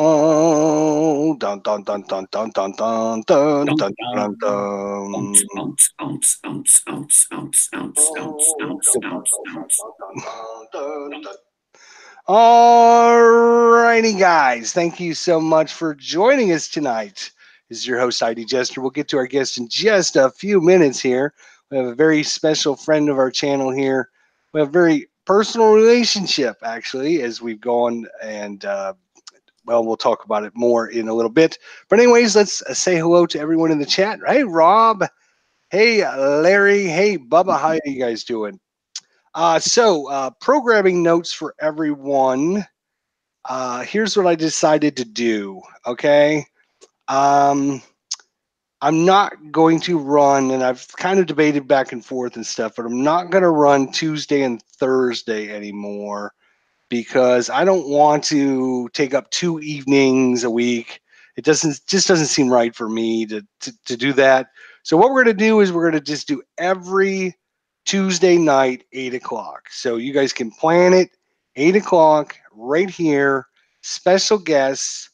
Oh, dun dun dun dun dun dun dun dun Dum, dun dun dum. Ounce, dun. ounce, ounce, ounce, ounce, ounce, ounce, ounce, ounce, ounce, ounce. All righty, guys. Thank you so much for joining us tonight. This is your host, ID Jester. We'll get to our guest in just a few minutes here. We have a very special friend of our channel here. We have a very personal relationship, actually, as we've gone and well, we'll talk about it more in a little bit. But anyways, let's say hello to everyone in the chat. Hey, Rob. Hey, Larry. Hey, Bubba. How are you guys doing? Programming notes for everyone. Here's what I decided to do. Okay. Um, I'm not going to run, and I've kind of debated back and forth and stuff, but I'm not going to run Tuesday and Thursday anymore because I don't want to take up 2 evenings a week. It doesn't seem right for me to do that. So what we're gonna do is we're gonna just do every Tuesday night 8 o'clock. So you guys can plan it 8 o'clock right here. Special guests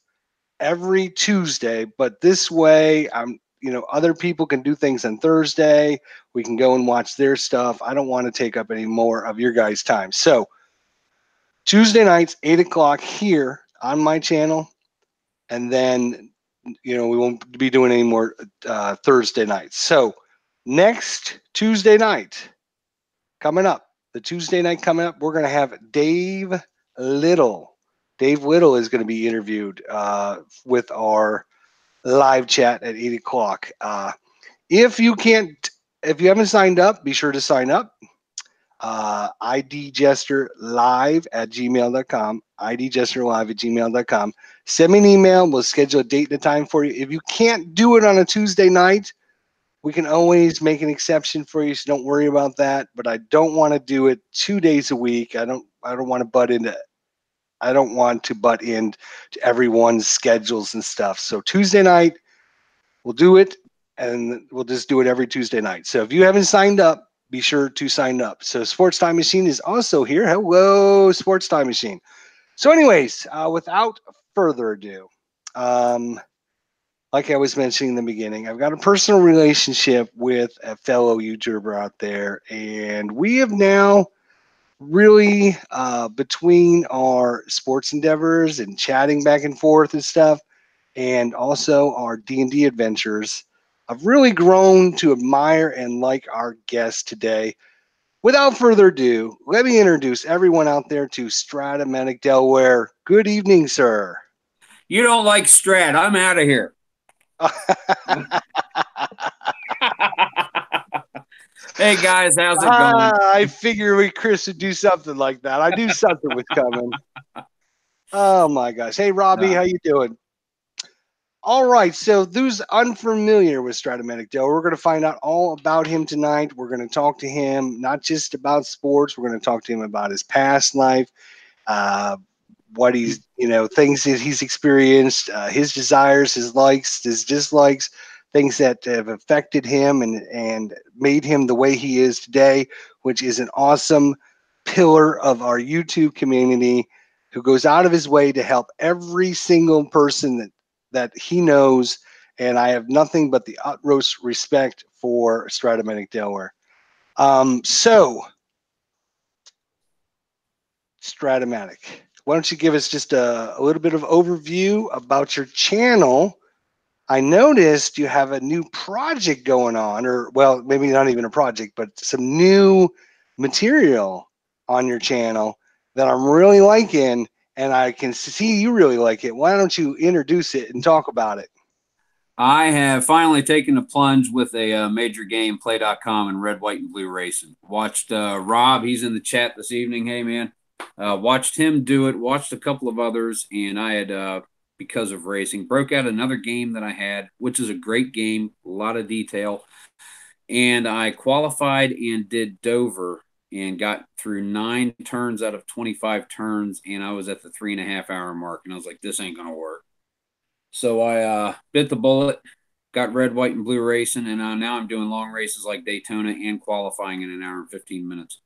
every Tuesday, but this way other people can do things on Thursday. We can go and watch their stuff. I don't want to take up any more of your guys' time. So Tuesday nights, 8 o'clock here on my channel, and then we won't be doing any more Thursday nights. So next Tuesday night coming up, the Tuesday night coming up, we're going to have Dave Little. Dave Little is going to be interviewed with our live chat at 8 o'clock. If you can't, if you haven't signed up, be sure to sign up. idjesterlive@gmail.com, idjesterlive@gmail.com. Send me an email. We'll schedule a date and a time for you. If you can't do it on a Tuesday night, we can always make an exception for you, so don't worry about that. But I don't want to do it 2 days a week. I don't want to butt into to everyone's schedules and stuff. So Tuesday night, we'll do it, and we'll just do it every Tuesday night. So if you haven't signed up, be sure to sign up. So Sports Time Machine is also here. Hello, Sports Time Machine. So, anyways, without further ado, um, like I was mentioning in the beginning, I've got a personal relationship with a fellow YouTuber out there, and we have now really, between our sports endeavors and chatting back and forth and stuff, and also our D&D adventures, I've really grown to admire and like our guest today. Without further ado, let me introduce everyone out there to STRATOMATIC Delaware. Good evening, sir. You don't like Strat. I'm out of here. Hey, guys, how's it going? I figure Chris would do something like that. I knew something was coming. Oh my gosh. Hey Robbie, Uh, how you doing? All right, so those unfamiliar with STRATOMATIC Dell, we're going to find out all about him tonight. We're going to talk to him not just about sports. We're going to talk to him about his past life, uh, what he's, things that he's experienced, his desires, his likes, his dislikes, things that have affected him and made him the way he is today, which is an awesome pillar of our YouTube community who goes out of his way to help every single person that he knows. And I have nothing but the utmost respect for STRATOMATIC Delaware. So, STRATOMATIC, why don't you give us just a little bit of overview about your channel? I noticed you have a new project going on, or well, maybe not even a project, but some new material on your channel that I'm really liking, and I can see you really like it. Why don't you introduce it and talk about it? I have finally taken the plunge with a major game, play.com, and red, white, and blue racing. Watched Rob, he's in the chat this evening. Hey, man. Watched him do it, watched a couple of others, and I had, because of racing, broke out another game that I had, which is a great game, a lot of detail. And I qualified and did Dover and got through 9 turns out of 25 turns, and I was at the 3.5 hour mark, and I was like, this ain't going to work. So I bit the bullet, got red, white, and blue racing, and now I'm doing long races like Daytona and qualifying in an hour and 15 minutes.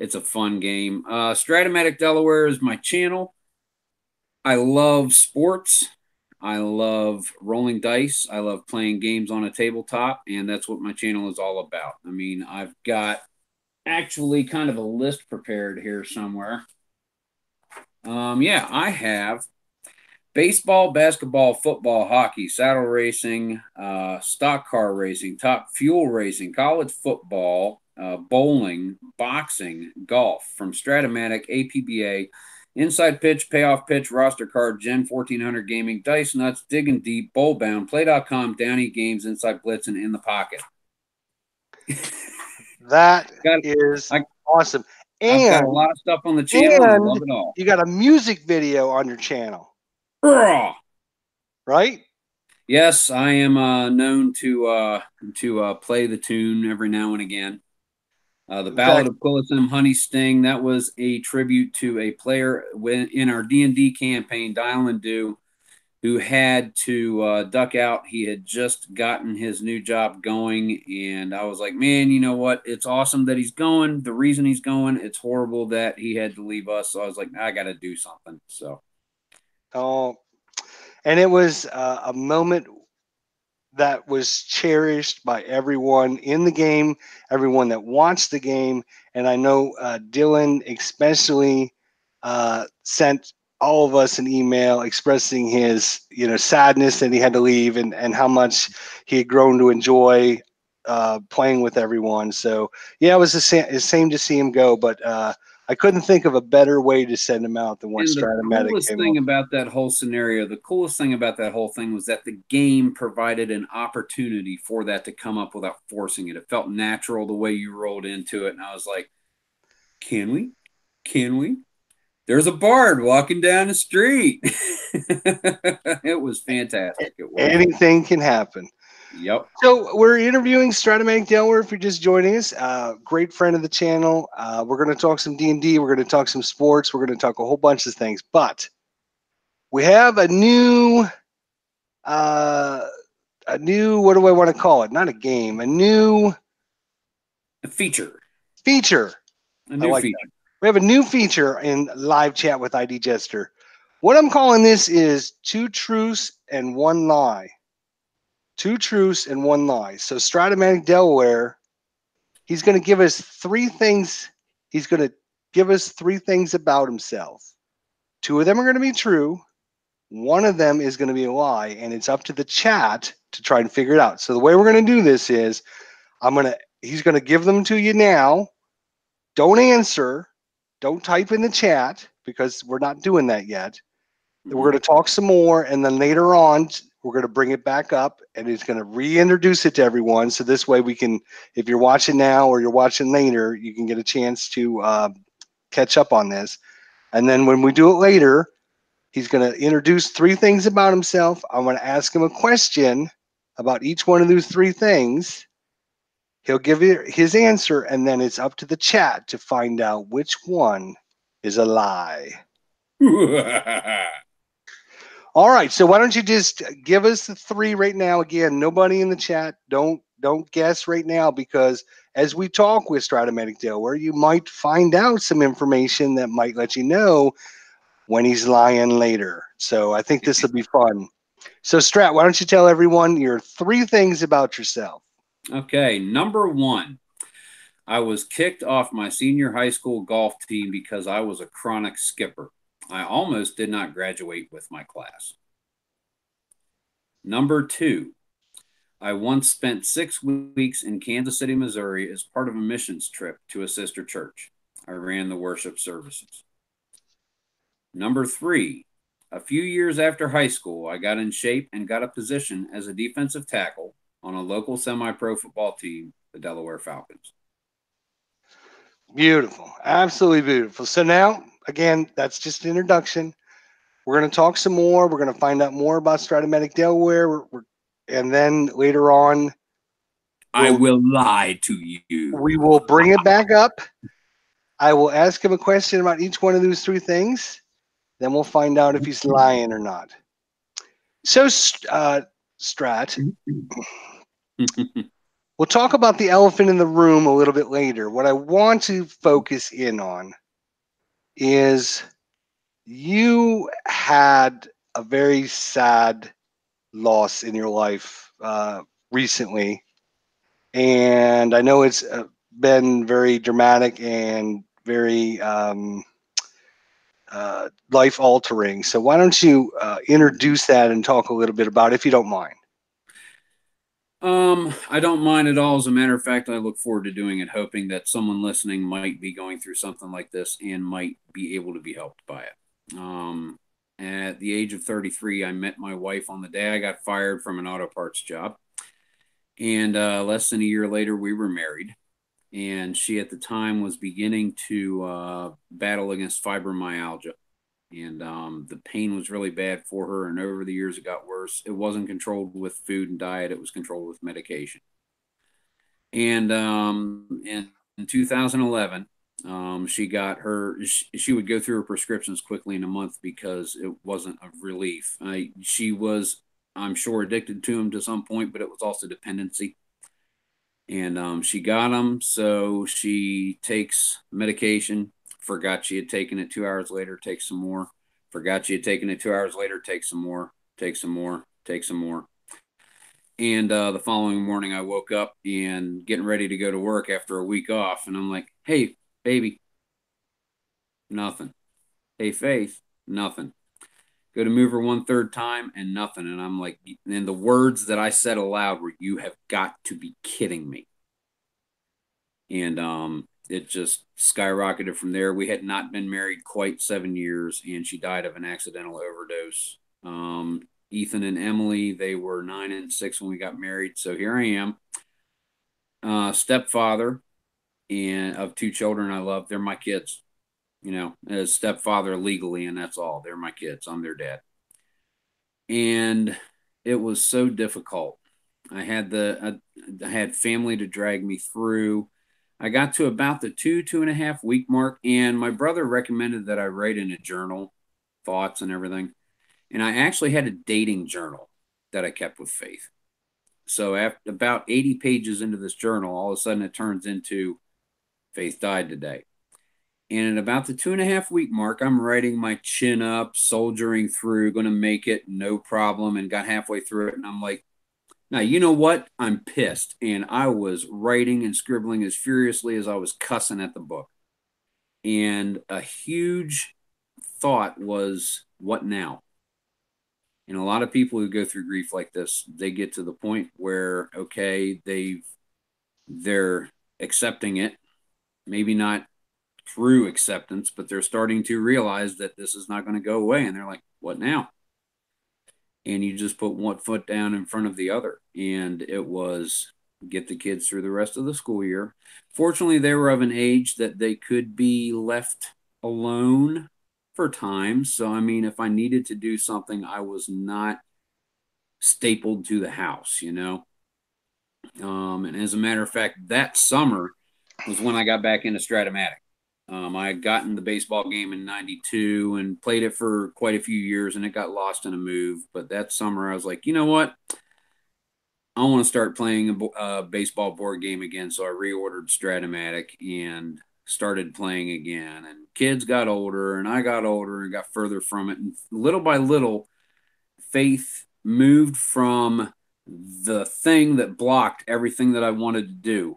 It's a fun game. STRATOMATIC Delaware is my channel. I love sports. I love rolling dice. I love playing games on a tabletop, and that's what my channel is all about. I mean, I've got actually kind of a list prepared here somewhere. Yeah, I have baseball, basketball, football, hockey, saddle racing, stock car racing, top fuel racing, college football, bowling, boxing, golf from STRATOMATIC, APBA, inside pitch, payoff pitch, roster card, Gen 1400 gaming, dice nuts, digging deep, bowl bound, play.com, Downey games, inside blitz, and in the pocket. That got, is I, awesome. I've got And a lot of stuff on the channel, and I love it all. you got a music video on your channel, Hurrah! right? Yes, I am known to play the tune every now and again. The In Ballad fact, of Quillis M. Honey Sting, that was a tribute to a player in our D&D campaign, Dial and Do, who had to duck out. He had just gotten his new job going, and I was like, man, you know what? It's awesome that he's going. The reason he's going, it's horrible that he had to leave us. So I was like, I got to do something. So, oh, and it was a moment that was cherished by everyone in the game, everyone that watched the game, and I know Dylan especially sent all of us an email expressing his sadness that he had to leave and how much he had grown to enjoy playing with everyone. So yeah, it was the same to see him go, but I couldn't think of a better way to send him out than when and the Stratomatic coolest came thing up. about that whole scenario, the coolest thing about that whole thing was that the game provided an opportunity for that to come up without forcing it. It felt natural the way you rolled into it. And I was like, can we? Can we? There's a bard walking down the street. It was fantastic. It was. Anything can happen. Yep. So we're interviewing Stratomatic Delaware. If you're just joining us, great friend of the channel. We're going to talk some D&D. We're going to talk some sports. We're going to talk a whole bunch of things. But we have a new, what do I want to call it? Not a game, a new A feature. feature. A I new like feature. that. We have a new feature in live chat with IDJESTER. What I'm calling this is 2 truths and 1 lie. 2 truths and 1 lie. So Stratomatic Delaware, he's going to give us 3 things. He's going to give us 3 things about himself. 2 of them are going to be true. 1 of them is going to be a lie, and it's up to the chat to try and figure it out. So the way we're going to do this is he's going to give them to you now. Don't answer. Don't type in the chat because we're not doing that yet. Mm-hmm. We're going to talk some more, and then later on, we're going to bring it back up, and it's going to reintroduce it to everyone. So this way we can, if you're watching now or you're watching later, you can get a chance to catch up on this. And then when we do it later, he's going to introduce 3 things about himself. I'm going to ask him a question about each one of those 3 things. He'll give you his answer, and then it's up to the chat to find out which one is a lie. All right, so why don't you just give us the 3 right now? Again, nobody in the chat. Don't guess right now, because as we talk with Stratomatic Delaware, you might find out some information that might let you know when he's lying later. So I think this will be fun. So Strat, why don't you tell everyone your 3 things about yourself? Okay, number 1. I was kicked off my senior high school golf team because I was a chronic skipper. I almost did not graduate with my class. Number 2, I once spent 6 weeks in Kansas City, Missouri as part of a missions trip to a sister church. I ran the worship services. Number 3, a few years after high school, I got in shape and got a position as a defensive tackle on a local semi-pro football team, the Delaware Falcons. Beautiful. Absolutely beautiful. So now, again, that's just an introduction. We're going to talk some more. We're going to find out more about Stratomatic Delaware. And then later on, I will lie to you. We will bring it back up. I will ask him a question about each one of those 3 things. Then we'll find out if he's lying or not. So, Strat, we'll talk about the elephant in the room a little bit later. What I want to focus in on is you had a very sad loss in your life recently, and I know it's been very dramatic and very life altering. So why don't you introduce that and talk a little bit about it, if you don't mind? I don't mind at all. As a matter of fact, I look forward to doing it, hoping that someone listening might be going through something like this and might be able to be helped by it. At the age of 33, I met my wife on the day I got fired from an auto parts job. And less than a year later, we were married. And she, at the time, was beginning to battle against fibromyalgia. And the pain was really bad for her. And over the years, it got worse. It wasn't controlled with food and diet, it was controlled with medication. And in 2011, she got her, she would go through her prescriptions quickly in a month because it wasn't a relief. She was, I'm sure, addicted to them to some point, but it was also dependency. And she got them, so she takes medication. Forgot she had taken it 2 hours later, takes some more. Forgot she had taken it 2 hours later, takes some more, takes some more, takes some more. And the following morning, I woke up and getting ready to go to work after a week off. And I'm like, hey, baby, nothing. Hey, Faith, nothing. Go to move her one third time and nothing. And I'm like, and the words that I said aloud were, you have got to be kidding me. And it just skyrocketed from there. We had not been married quite 7 years, and she died of an accidental overdose. Ethan and Emily, they were 9 and 6 when we got married. So here I am, stepfather and of two children I love. They're my kids, as stepfather legally, and that's all. They're my kids. I'm their dad. And it was so difficult. I had family to drag me through. I got to about the 2.5 week mark, and my brother recommended that I write in a journal, thoughts and everything. And I actually had a dating journal that I kept with Faith. So after about 80 pages into this journal, all of a sudden it turns into Faith died today. And at about the 2.5 week mark, I'm writing my chin up, soldiering through, going to make it, no problem, and got halfway through it. And I'm like, now, you know what? I'm pissed. And I was writing and scribbling as furiously as I was cussing at the book. And a huge thought was, what now? And a lot of people who go through grief like this, they get to the point where, okay, they're accepting it, maybe not through acceptance, but they're starting to realize that this is not going to go away. And they're like, what now? And you just put one foot down in front of the other. And it was get the kids through the rest of the school year. Fortunately, they were of an age that they could be left alone for time. So, I mean, if I needed to do something, I was not stapled to the house. And as a matter of fact, that summer was when I got back into Stratomatic. I had gotten the baseball game in '92 and played it for quite a few years, and it got lost in a move. But that summer, I was like, you know what? I want to start playing a baseball board game again. So I reordered Stratomatic and started playing again. And kids got older, and I got older and got further from it. And little by little, Faith moved from the thing that blocked everything that I wanted to do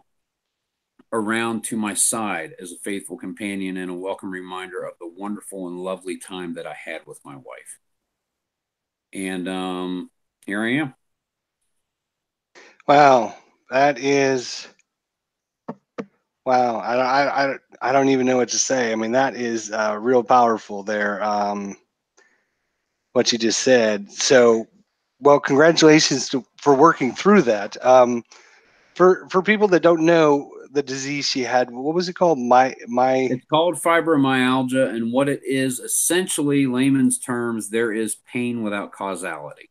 around to my side as a faithful companion and a welcome reminder of the wonderful and lovely time that I had with my wife. And here I am. Wow, that is wow. I don't even know what to say. I mean, that is real powerful there. What you just said. So, well, congratulations for working through that. For people that don't know the disease she had, what was it called? It's called fibromyalgia, and what it is, essentially, layman's terms, there is pain without causality.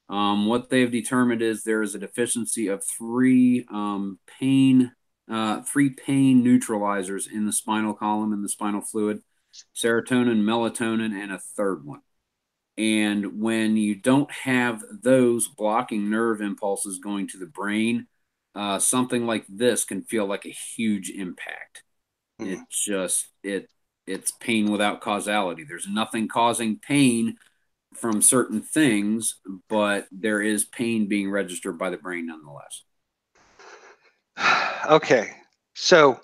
What they've determined is there is a deficiency of three pain neutralizers in the spinal column and the spinal fluid: serotonin, melatonin, and a third one. And when you don't have those blocking nerve impulses going to the brain, something like this can feel like a huge impact. Mm. It just it's pain without causality. There's nothing causing pain from certain things, but there is pain being registered by the brain nonetheless. Okay, so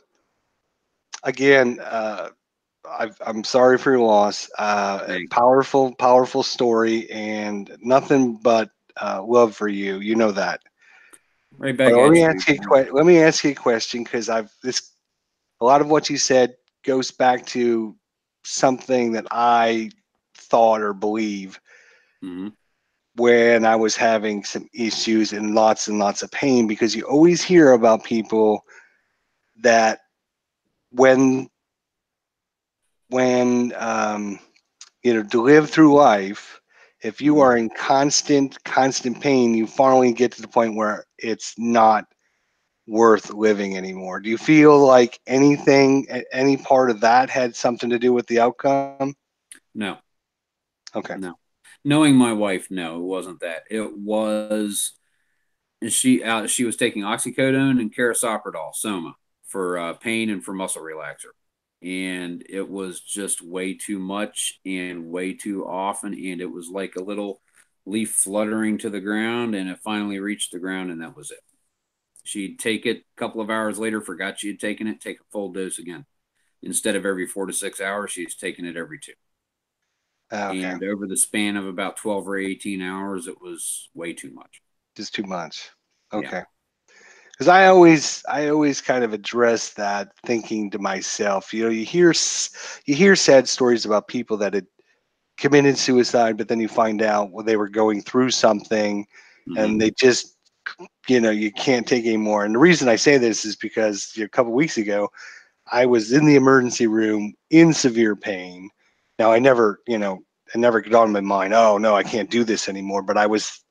again, I'm sorry for your loss. Powerful story, and nothing but love for you. You know that. Right But back at you. let me ask you a question, because a lot of what you said goes back to something that I thought or believe Mm-hmm. when I was having some issues and lots of pain, because you always hear about people that when to live through life, if you Mm-hmm. are in constant pain, you finally get to the point where it's not worth living anymore. Do you feel like any part of that had something to do with the outcome? No, Okay. no. Knowing my wife, no, it wasn't that. It was she was taking oxycodone and carisoprodol, Soma, for pain and for muscle relaxer, and it was just way too much and way too often, and it was like a little leaf fluttering to the ground, and it finally reached the ground, and that was it. She'd take it a couple of hours later, forgot she had taken it, take a full dose again. Instead of every 4 to 6 hours, she's taking it every 2. Okay. And over the span of about 12 or 18 hours, it was way too much. Just too much. Yeah. Okay. Because I always kind of address that, thinking to myself, you hear sad stories about people that had committed suicide, but then you find out, well, they were going through something, Mm-hmm. and they just, you can't take anymore. And the reason I say this is because a couple weeks ago, I was in the emergency room in severe pain. Now, it never got on my mind, oh no, I can't do this anymore. But I was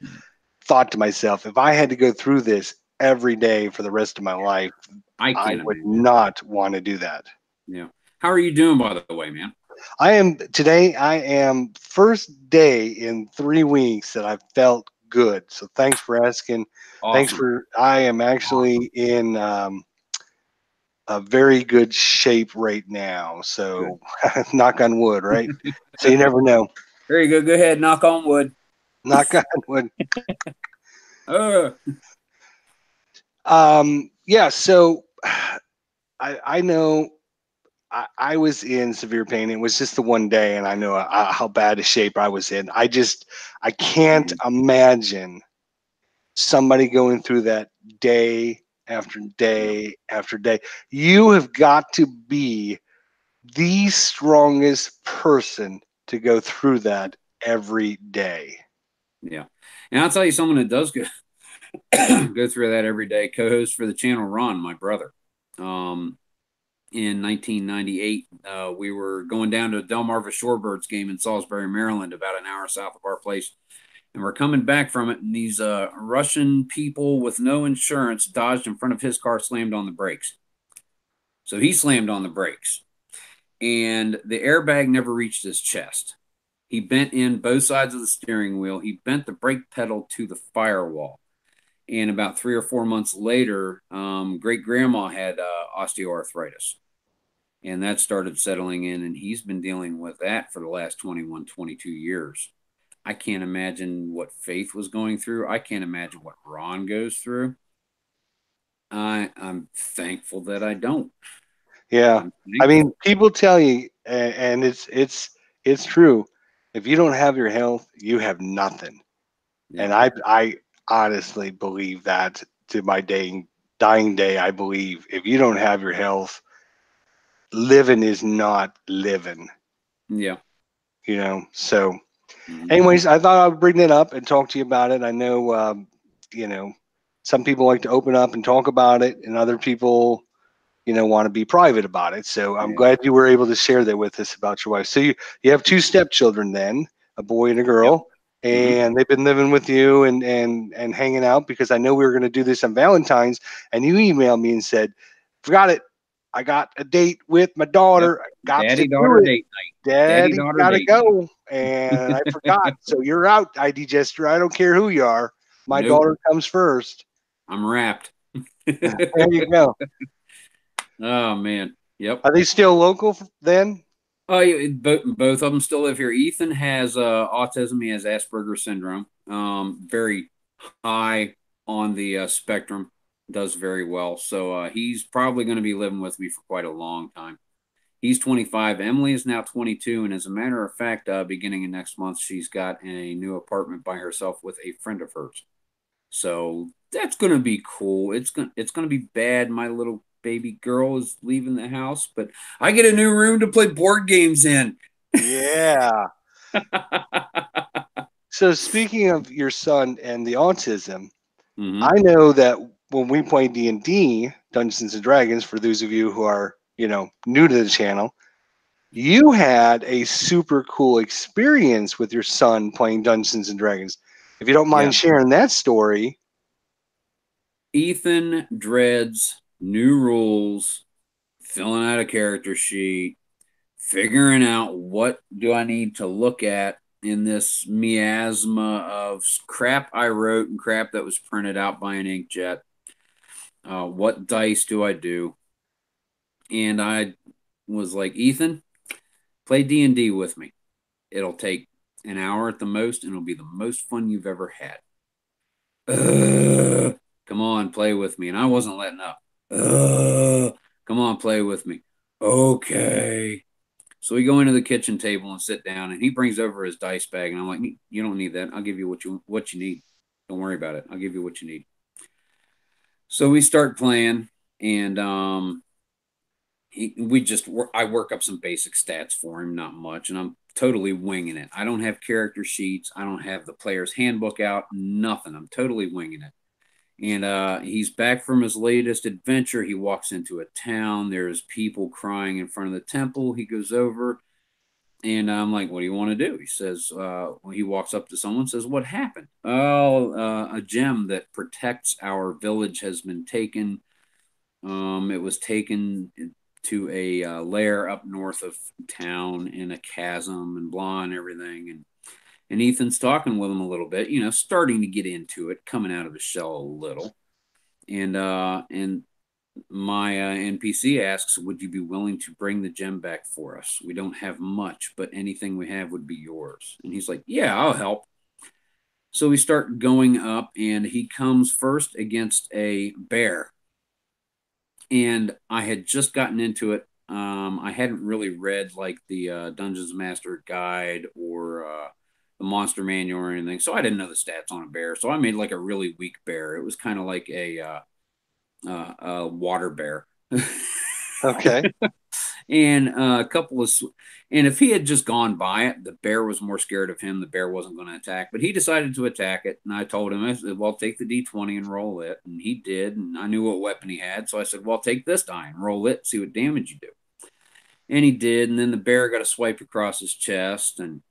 thought to myself, if I had to go through this every day for the rest of my life, I I can't would imagine. not want to do that. Yeah. How are you doing, by the way, man? I am first day in 3 weeks that I've felt good. So thanks for asking. Awesome. I am Awesome. actually in a very good shape right now. Good. So knock on wood, right? So you never know. Very good. Go ahead. Knock on wood. Knock on wood. Uh, Yeah. So I know I was in severe pain. It was just the one day, and I know how bad a shape I was in. I can't imagine somebody going through that day after yeah. day after day. You have got to be the strongest person to go through that every day. Yeah. And I'll tell you someone that does go, go through that every day, co-host for the channel Ron, my brother. Um, in 1998, we were going down to a Delmarva Shorebirds game in Salisbury, Maryland, about an hour south of our place. And we're coming back from it, and these Russian people with no insurance dodged in front of his car, slammed on the brakes. So he slammed on the brakes, and the airbag never reached his chest. He bent in both sides of the steering wheel. He bent the brake pedal to the firewall. And about 3 or 4 months later, great grandma had osteoarthritis. And that started settling in. And he's been dealing with that for the last 21, 22 years. I can't imagine what Faith was going through. I can't imagine what Ron goes through. I'm thankful that I don't. Yeah. I'm I mean, thankful. people tell you, and it's true. If you don't have your health, you have nothing. Yeah. And I honestly believe that to my dying day. I believe if you don't have your health, living is not living. Yeah. So Mm-hmm. anyways, I thought I would bring that up and talk to you about it. I know, you know, some people like to open up and talk about it, and other people, want to be private about it. So I'm Yeah. glad you were able to share that with us about your wife. So you have two stepchildren then, a boy and a Yep. girl, Mm-hmm. and they've been living with you and hanging out, because I know we were going to do this on Valentine's, and you emailed me and said, "Forgot it. I got a date with my Yep. daughter. I got to Daddy do daughter it. date night. Daddy Daddy daughter gotta date night. go," and I forgot. So you're out, IDJester. I don't care who you are. My Nope. daughter comes first. I'm wrapped. There you go. Oh man. Yep. Are they still local then? Oh, yeah, both of them still live here. Ethan has autism. He has Asperger's syndrome. Very high on the spectrum. Does very well. So he's probably going to be living with me for quite a long time. He's 25. Emily is now 22, and as a matter of fact, beginning of next month, she's got a new apartment by herself with a friend of hers. So that's going to be cool. It's gonna be bad. My little baby girl is leaving the house, but I get a new room to play board games in. Yeah. So speaking of your son and the autism, Mm-hmm. I know that when we play D&D, Dungeons and Dragons, for those of you who are, new to the channel, you had a super cool experience with your son playing Dungeons and Dragons. If you don't Yeah. mind sharing that story. Ethan dreads new rules, filling out a character sheet, figuring out what do I need to look at in this miasma of crap I wrote and crap that was printed out by an inkjet. What dice do I do? And I was like, Ethan, play D&D with me. It'll take an hour at the most, and it'll be the most fun you've ever had. Come on, play with me. And I wasn't letting up. Come on, play with me. Okay. So we go into the kitchen table and sit down, and he brings over his dice bag, and I'm like, "You don't need that. I'll give you what you need. Don't worry about it. I'll give you what you need." So we start playing, and I work up some basic stats for him, not much, and I'm totally winging it. I don't have character sheets. I don't have the player's handbook out. Nothing. I'm totally winging it. And he's back from his latest adventure. He walks into a town. There's people crying in front of the temple. He goes over, and I'm like, "What do you want to do?" He says, he walks up to someone, says, "What happened?" "Oh, a gem that protects our village has been taken. It was taken to a lair up north of town in a chasm and blah and everything." And Ethan's talking with him a little bit, starting to get into it, coming out of his shell a little. And my NPC asks, "Would you be willing to bring the gem back for us? We don't have much, but anything we have would be yours." And he's like, "Yeah, I'll help." So we start going up, and he comes first against a bear. And I had just gotten into it. I hadn't really read like the Dungeons Master Guide or the Monster Manual or anything, so I didn't know the stats on a bear. So I made like a really weak bear. It was kind of like a water bear. Okay. And a couple of, and if he had just gone by it, the bear was more scared of him. The bear wasn't going to attack, but he decided to attack it. And I told him, I said, "Well, take the D20 and roll it." And he did. And I knew what weapon he had. So I said, "Well, take this die and roll it, see what damage you do." And he did. And then the bear got a swipe across his chest, and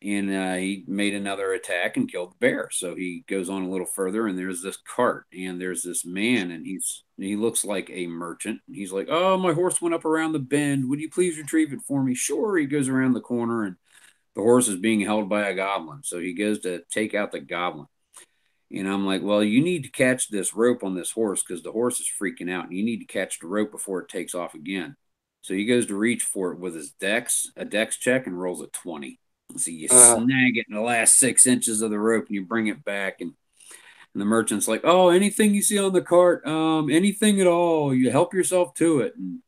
he made another attack and killed the bear. So he goes on a little further, and there's this cart, and there's this man, and he looks like a merchant. And he's like, "Oh, my horse went up around the bend. Would you please retrieve it for me?" Sure. He goes around the corner, and the horse is being held by a goblin. So he goes to take out the goblin. And I'm like, "Well, you need to catch this rope on this horse because the horse is freaking out, and you need to catch the rope before it takes off again." So he goes to reach for it with his a dex check, and rolls a 20. So you snag it in the last 6 inches of the rope, and you bring it back, and the merchant's like, "Oh, anything you see on the cart, anything at all, you help yourself to it." And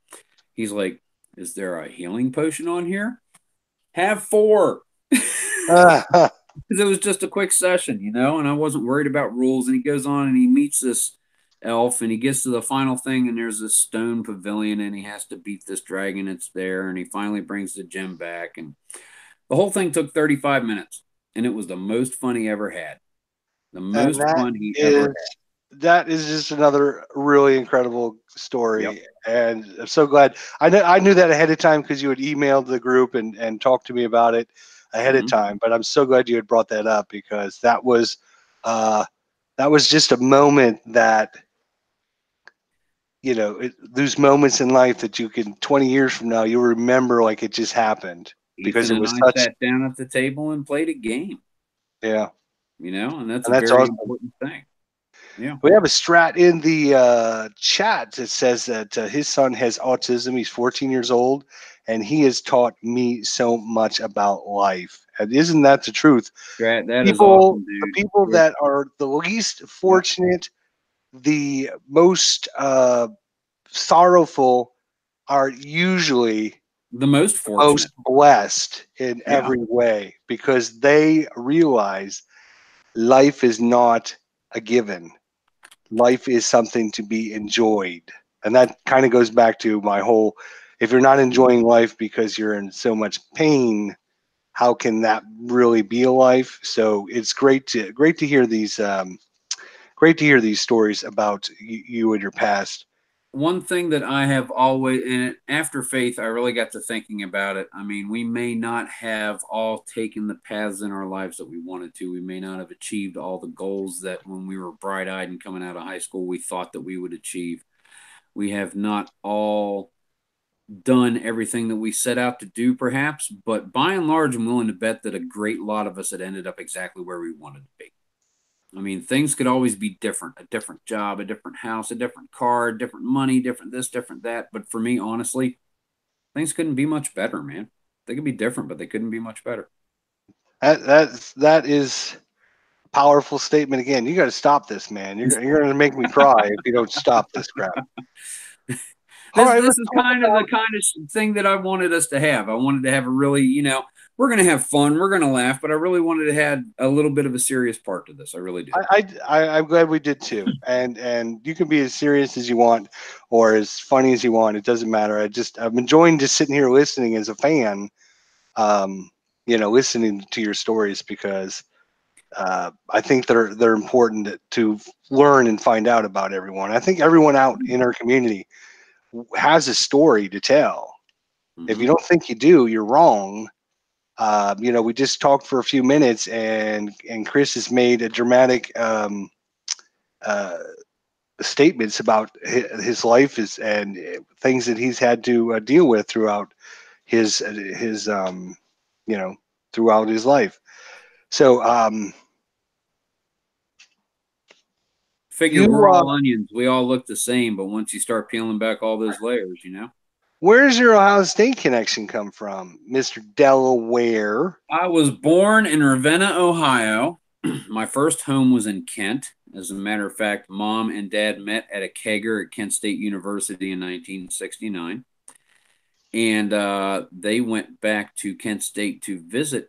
he's like, "Is there a healing potion on here? Have 4." Uh, Because it was just a quick session, and I wasn't worried about rules. And he goes on, and he meets this elf, and he gets to the final thing, and there's this stone pavilion, and he has to beat this dragon. It's there, and he finally brings the gem back, and the whole thing took 35 minutes, and it was the most fun he ever had. The and most that fun he ever is had. that is just another really incredible Yep. story, and I'm so glad. I knew that ahead of time because you had emailed the group and talked to me about it ahead of Mm-hmm. time. But I'm so glad you had brought that up because uh, that was just a moment that those moments in life that you can 20 years from now you'll remember like it just happened because Ethan it and was I such. sat down at the table and played a game, Yeah, and that's a and that's very awesome. important thing. Yeah. We have a strat in the chat that says that his son has autism. He's 14 years old, and he has taught me so much about life. And isn't that the truth? That is People, awesome, the dude. people Yeah. that are the least Yep. fortunate, the most sorrowful, are usually The most the most fortunate. blessed in Yeah. every way because they realize life is not a given. Life is something to be enjoyed. And that kind of goes back to my whole, if you're not enjoying life because you're in so much pain, how can that really be a life? So it's great to hear these great to hear these stories about you and your past. One thing that I have always, and after faith, I really got to thinking about it. I mean, we may not have all taken the paths in our lives that we wanted to. We may not have achieved all the goals that when we were bright eyed and coming out of high school, we thought that we would achieve. We have not all done everything that we set out to do, perhaps, but by and large, I'm willing to bet that a great lot of us had ended up exactly where we wanted to be. I mean, things could always be different, a different job, a different house, a different car, different money, different this, different that. But for me, honestly, things couldn't be much better, man. They could be different, but they couldn't be much better. That is a powerful statement. Again, you got to stop this, man. You're going to make me cry if you don't stop this crap. All this right, this let's is talk kind of the about. kind of thing that I wanted us to have. I wanted to have a really, we're gonna have fun, we're gonna laugh, but I really wanted to have a little bit of a serious part to this. I really did. I'm glad we did too. And you can be as serious as you want or as funny as you want. It doesn't matter. I'm enjoying just sitting here listening as a fan. Um, listening to your stories because I think they're important to learn and find out about everyone. I think everyone out in our community has a story to tell. If you Mm-hmm. don't think you do, you're wrong. We just talked for a few minutes, and Chris has made a dramatic uh, statements about his life and things that he's had to deal with throughout his you know throughout his life. So Figure you we're all onions. We all look the same, but once you start peeling back all those layers, where's your Ohio State connection come from, Mr. Delaware? I was born in Ravenna, Ohio. My first home was in Kent. As a matter of fact, mom and dad met at a kegger at Kent State University in 1969. And they went back to Kent State to visit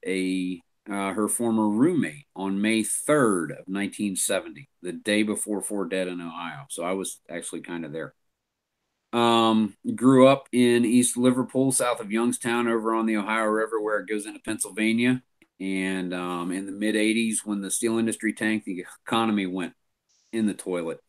her former roommate on May 3rd of 1970, the day before Four Dead in Ohio. So I was actually kind of there. Grew up in East Liverpool, south of Youngstown, over on the Ohio River, where it goes into Pennsylvania. And in the mid '80s, when the steel industry tanked, the economy went in the toilet.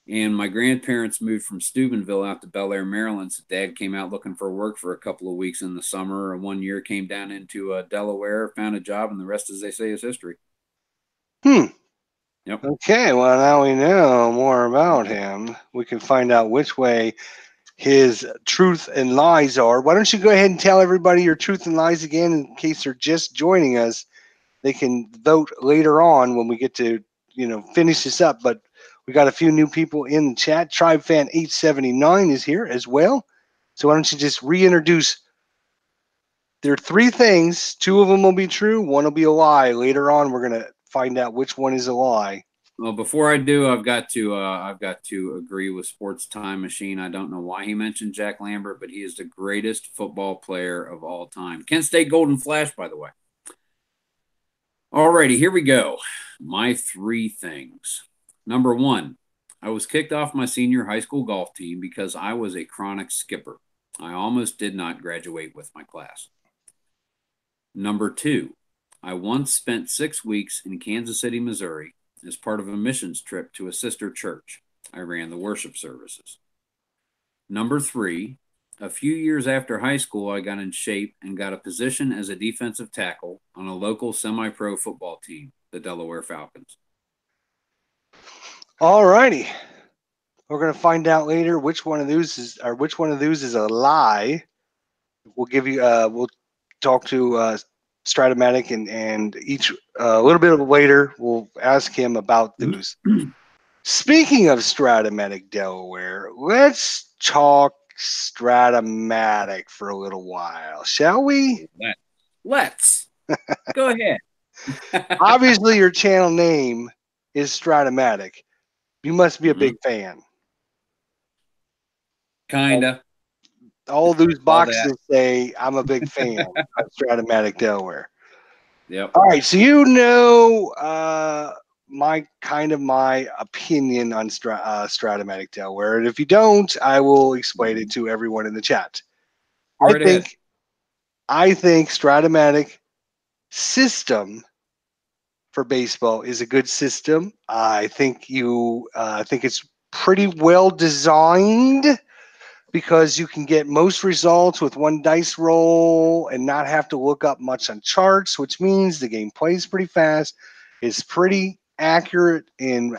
And my grandparents moved from Steubenville out to Bel Air, Maryland. So Dad came out looking for work for a couple of weeks in the summer. And 1 year came down into Delaware, found a job, and the rest, as they say, is history. Hmm. Yep. Okay, well, now we know more about him. We can find out which way his truth and lies are. Why don't you go ahead and tell everybody your truth and lies again in case they're just joining us? They can vote later on when we get to, finish this up. But we got a few new people in the chat. Tribe Fan 879 is here as well. So why don't you just reintroduce. There are three things. Two of them will be true. One will be a lie. Later on, we're going to find out which one is a lie. Well, before I do, I've got to agree with Sports Time Machine. I don't know why he mentioned Jack Lambert, but he is the greatest football player of all time. Kent State Golden Flash, by the way. Alrighty, here we go. My three things. Number one, I was kicked off my senior high school golf team because I was a chronic skipper. I almost did not graduate with my class. Number two, I once spent 6 weeks in Kansas City, Missouri as part of a missions trip to a sister church. I ran the worship services. Number three, a few years after high school, I got in shape and got a position as a defensive tackle on a local semi pro football team, the Delaware Falcons. All righty. We're going to find out later which one of those is a lie. We'll give you. We'll talk to Stratomatic and each a little bit later. We'll ask him about those. Speaking of Stratomatic Delaware, let's talk Stratomatic for a little while, shall we? Let's. Go ahead. Obviously, your channel name is Stratomatic. You must be a big fan. Kinda. All those All that. boxes say I'm a big fan of Stratomatic Delaware. Yep. All right, so you know my opinion on Stratomatic Delaware, and if you don't, I will explain it to everyone in the chat. Go right ahead. I think Stratomatic system for baseball is a good system. I think it's pretty well designed because you can get most results with one dice roll and not have to look up much on charts, which means the game plays pretty fast. It's pretty accurate in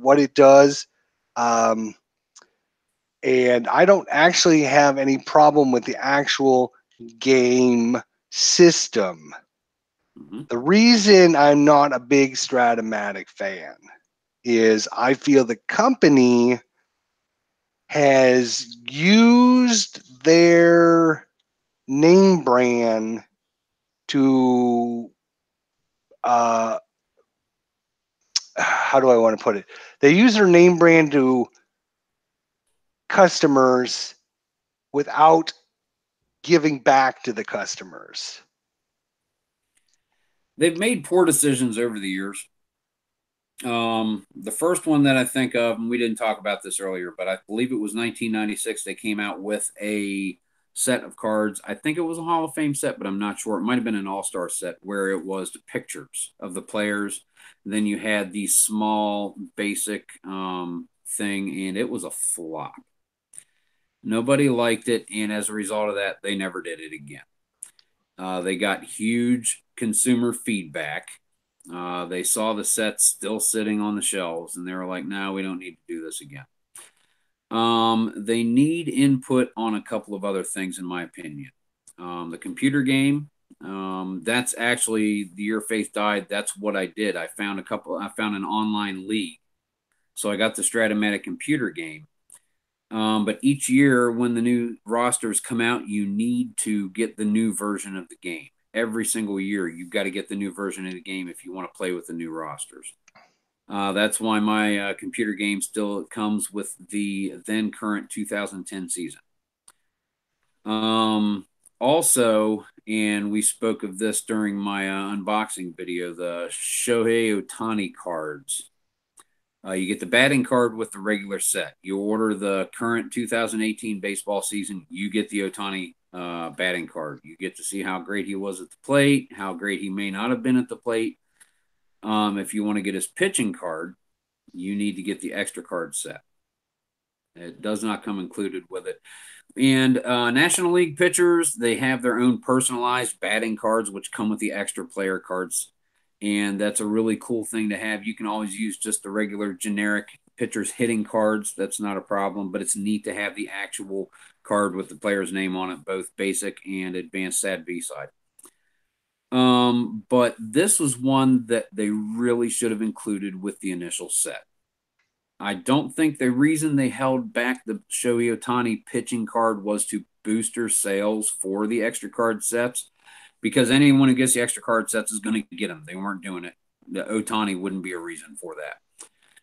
what it does. And I don't actually have any problem with the actual game system. The reason I'm not a big Stratomatic fan is I feel the company has used their name brand to how do I want to put it? They use their name brand to customers without giving back to the customers. They've made poor decisions over the years. The first one that I think of, and we didn't talk about this earlier, but I believe it was 1996. They came out with a set of cards. I think it was a Hall of Fame set, but I'm not sure. It might have been an All-Star set where it was the pictures of the players. Then you had the small basic thing, and it was a flop. Nobody liked it, and as a result of that, they never did it again. They got huge consumer feedback. They saw the sets still sitting on the shelves, and they were like, "No, we don't need to do this again." They need input on a couple of other things, in my opinion. The computer game. That's actually the year Faith died. That's what I did. I found an online league, so I got the Stratomatic computer game. But each year, when the new rosters come out, you need to get the new version of the game. Every single year, you've got to get the new version of the game if you want to play with the new rosters. That's why my computer game still comes with the then current 2010 season. Also, and we spoke of this during my unboxing video, the Shohei Ohtani cards. You get the batting card with the regular set. You order the current 2018 baseball season, you get the Ohtani batting card. You get to see how great he was at the plate, how great he may not have been at the plate. If you want to get his pitching card, you need to get the extra card set. It does not come included with it. And National League pitchers, they have their own personalized batting cards, which come with the extra player cards. And that's a really cool thing to have. You can always use just the regular generic pitcher's hitting cards. That's not a problem, but it's neat to have the actual card with the player's name on it, both basic and advanced SAD B-side. But this was one that they really should have included with the initial set. I don't think the reason they held back the Shohei Ohtani pitching card was to booster sales for the extra card sets, because anyone who gets the extra card sets is going to get them. They weren't doing it. The Ohtani wouldn't be a reason for that.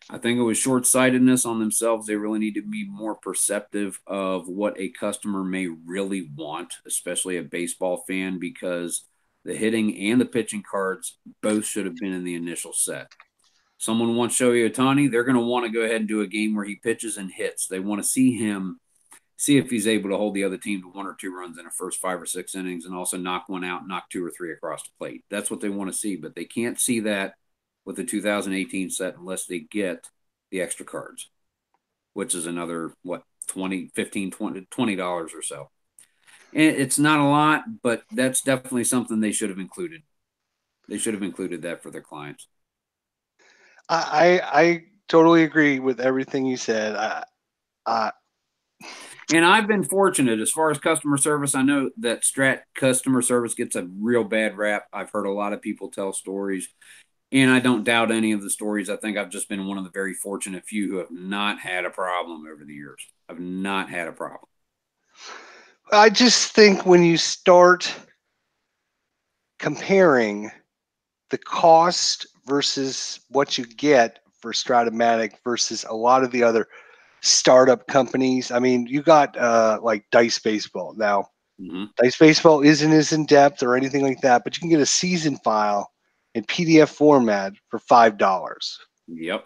I think it was short-sightedness on themselves. They really need to be more perceptive of what a customer may really want, especially a baseball fan, because the hitting and the pitching cards both should have been in the initial set. Someone wants Shohei Ohtani, they're going to want to go ahead and do a game where he pitches and hits. They want to see him, see if he's able to hold the other team to 1 or 2 runs in the first 5 or 6 innings and also knock one out, knock 2 or 3 across the plate. That's what they want to see, but they can't see that with the 2018 set unless they get the extra cards, which is another, what, $20, $15, $20 or so. And it's not a lot, but that's definitely something they should have included. They should have included that for their clients. I totally agree with everything you said. And I've been fortunate as far as customer service. I know that Strat customer service gets a real bad rap. I've heard a lot of people tell stories. And I don't doubt any of the stories. I think I've just been one of the very fortunate few who have not had a problem over the years. I've not had a problem. I just think when you start comparing the cost versus what you get for Stratomatic versus a lot of the other startup companies. I mean, you got like Dice Baseball. Now, Dice Baseball isn't as in depth or anything like that, but you can get a season file in PDF format for $5. Yep.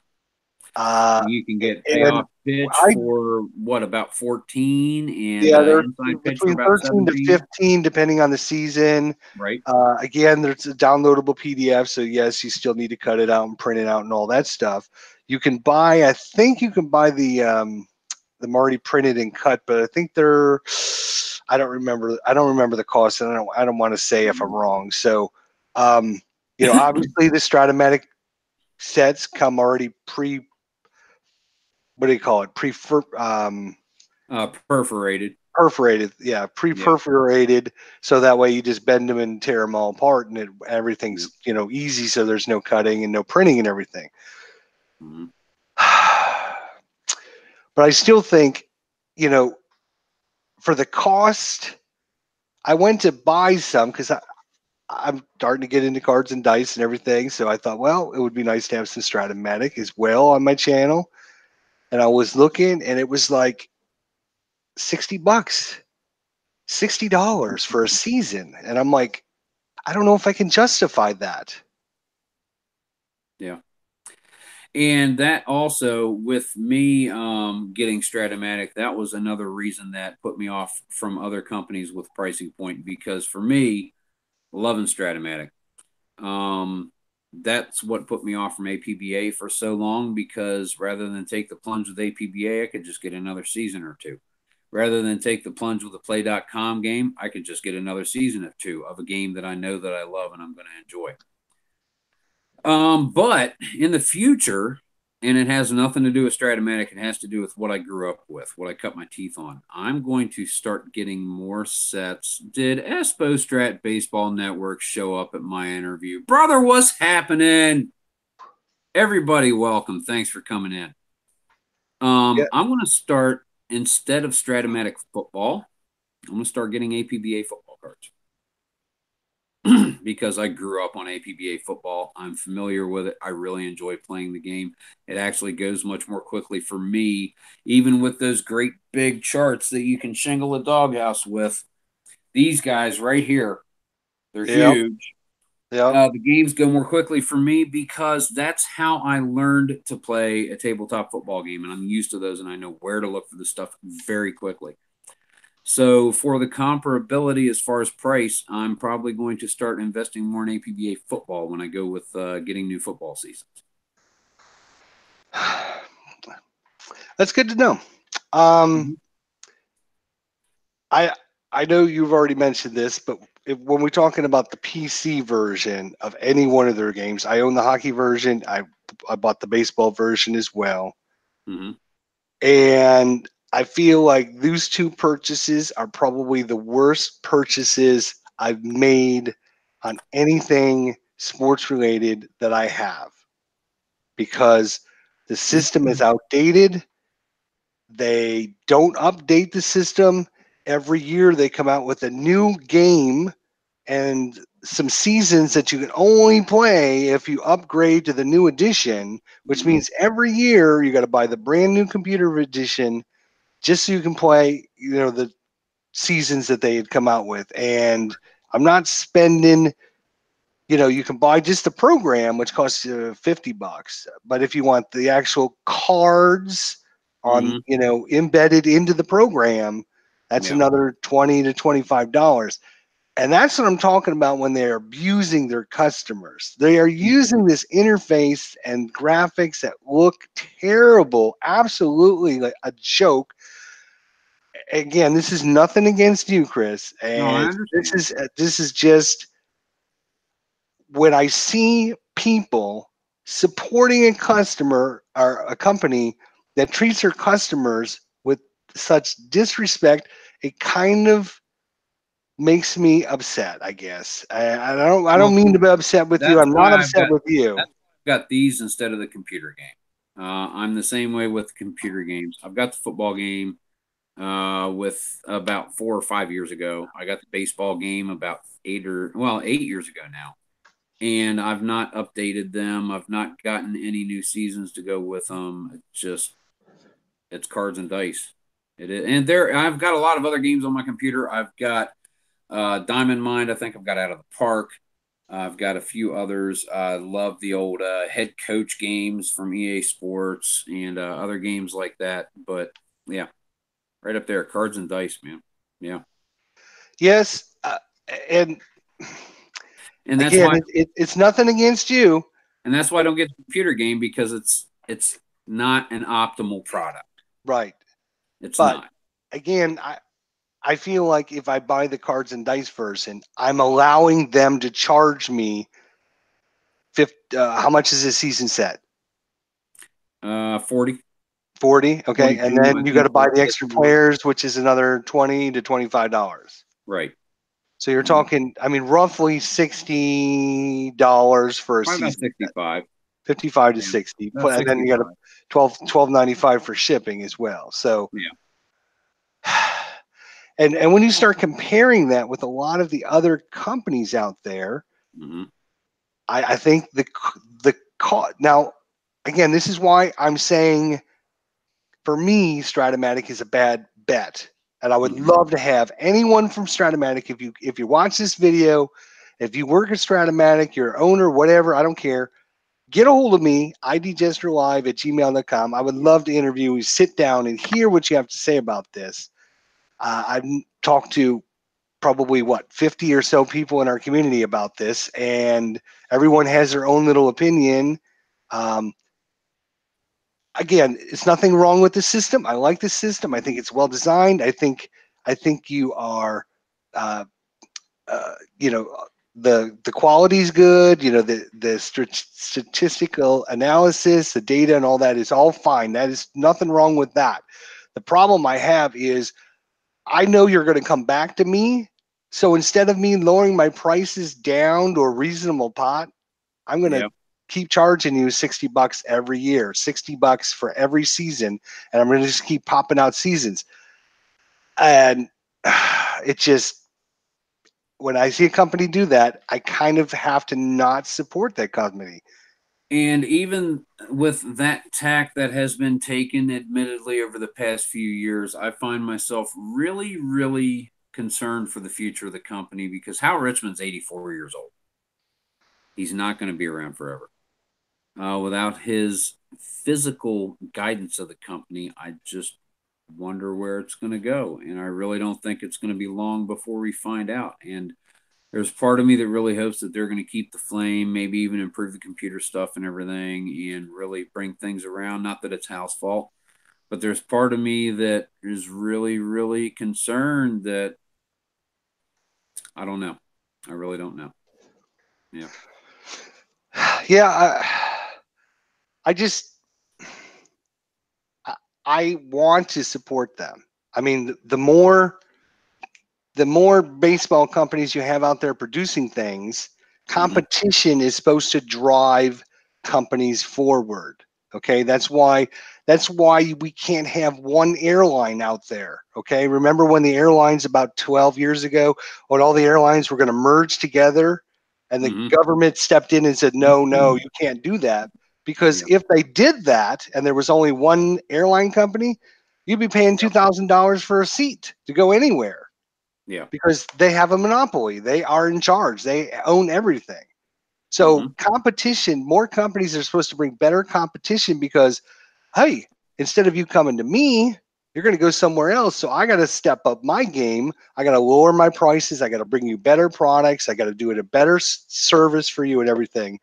Uh, You can get and payoff pitch I for what, about 14, and Yeah, they're inside pitch for between about 13 to 17. 15, depending on the season. Right. Again, there's a downloadable PDF, so yes, you still need to cut it out and print it out and all that stuff. You can buy, I think you can buy them already printed and cut, but I think they're, I don't remember the cost, and I don't want to say if I'm wrong. So, obviously the Stratomatic sets come already what do you call it? Perforated. Perforated, yeah, pre-perforated, so that way you just bend them and tear them all apart, and everything's easy, so there's no cutting and no printing and everything. Mm-hmm. But I still think, for the cost, I went to buy some because I'm starting to get into cards and dice and everything, so I thought, well, it would be nice to have some Stratomatic as well on my channel, and I was looking, and it was like $60. $60 for a season. And I'm like, I don't know if I can justify that. Yeah. And that also, with me getting Stratomatic, that was another reason that put me off from other companies with pricing point, because for me, loving Stratomatic, that's what put me off from APBA for so long, because rather than take the plunge with APBA, I could just get another season or two. Rather than take the plunge with a play.com game, I could just get another season or two of a game that I know that I love and I'm going to enjoy. But in the future, and it has nothing to do with Stratomatic, it has to do with what I grew up with, what I cut my teeth on. I'm going to start getting more sets. Did Espo Strat Baseball Network show up at my interview? Brother, what's happening? Everybody, welcome. Thanks for coming in. Yeah. I'm going to start, instead of Stratomatic football, I'm going to start getting APBA football cards. Because I grew up on APBA football. I'm familiar with it. I really enjoy playing the game. It actually goes much more quickly for me, even with those great big charts that you can shingle a doghouse with. These guys right here, they're huge. The games go more quickly for me because that's how I learned to play a tabletop football game, and I'm used to those, and I know where to look for the stuff very quickly. So for the comparability as far as price, I'm probably going to start investing more in APBA football when I go with getting new football seasons. That's good to know. I know you've already mentioned this, but when we're talking about the PC version of any one of their games, I own the hockey version. I bought the baseball version as well. And I feel like those two purchases are probably the worst purchases I've made on anything sports related that I have, because the system is outdated. They don't update the system. Every year they come out with a new game and some seasons that you can only play if you upgrade to the new edition, which means every year you got to buy the brand new computer edition just so you can play, the seasons that they had come out with. And I'm not spending, you can buy just the program, which costs you $50. But if you want the actual cards on, embedded into the program, that's another $20 to $25. And that's what I'm talking about when they're abusing their customers. They are using this interface and graphics that look terrible, absolutely like a joke. Again, this is nothing against you, Chris, and this is just when I see people supporting a customer or a company that treats their customers with such disrespect, it kind of makes me upset, I guess. I don't Well, mean to be upset with you. that's I'm not why I've upset got with you. that's why I've got these instead of the computer game. I'm the same way with the computer games. I've got the football game with about 4 or 5 years ago. I got the baseball game about 8 years ago now, and I've not updated them. I've not gotten any new seasons to go with them. It's cards and dice. It is, and there I've got a lot of other games on my computer. I've got Diamond Mind. I think I've got Out of the Park. I've got a few others. I love the old head coach games from EA Sports and other games like that. But yeah, right up there, cards and dice, man. Yeah, Yes, and and that's again, why it's nothing against you. I don't get the computer game because it's not an optimal product. Right. It's But not. again, I feel like if I buy the cards and dice version, I'm allowing them to charge me 50, how much is a season set? 40, 40. Okay. And 42, I then you got think to buy for the this extra one. players, which is another $20 to $25. Right. So you're talking, I mean, roughly $60 for a Probably about season set. 65. 55 to Yeah, 60. about And then you got 65. a $12.95 for shipping as well. So Yeah. and when you start comparing that with a lot of the other companies out there, Mm-hmm. I think the cost. Now, again, this is why I'm saying, for me, Stratomatic is a bad bet, and I would Mm-hmm. love to have anyone from Stratomatic. If you watch this video, if you work at Stratomatic, you're an owner, whatever, I don't care. Get a hold of me, idjesterlive@gmail.com. I would love to interview you, sit down, and hear what you have to say about this. I've talked to probably 50 or so people in our community about this, and everyone has their own little opinion. Um, Again, it's nothing wrong with the system. I like the system. I think it's well designed. I think you are, uh, you know, the quality's good. You know, the statistical analysis, the data, and all that is all fine. That is nothing wrong with that. The problem I have is I know you're going to come back to me. So instead of me lowering my prices down to a reasonable pot, I'm going to Yeah. keep charging you $60 every year, $60 for every season. And I'm going to just keep popping out seasons. And it just, when I see a company do that, I kind of have to not support that company. And even with that tack that has been taken, admittedly, over the past few years, I find myself really, really concerned for the future of the company because Hal Richmond's 84 years old. He's not going to be around forever. Without his physical guidance of the company, I just wonder where it's going to go. And I really don't think it's going to be long before we find out. And there's part of me that really hopes that they're going to keep the flame, maybe even improve the computer stuff and everything, and really bring things around. Not that it's Hal's fault, but there's part of me that is really, really concerned that I don't know. I really don't know. Yeah. Yeah, I just, I want to support them. I mean, the more baseball companies you have out there producing things, competition is supposed to drive companies forward. Okay, that's why we can't have one airline out there. Okay, remember when the airlines about 12 years ago, when all the airlines were going to merge together, and the government stepped in and said, no, you can't do that, because Yeah. if they did that and there was only one airline company, you'd be paying $2,000 for a seat to go anywhere. Yeah. Because they have a monopoly. They are in charge. They own everything. So competition, more companies are supposed to bring better competition because, hey, instead of you coming to me, you're going to go somewhere else. So I got to step up my game. I got to lower my prices. I got to bring you better products. I got to do it a better service for you and everything.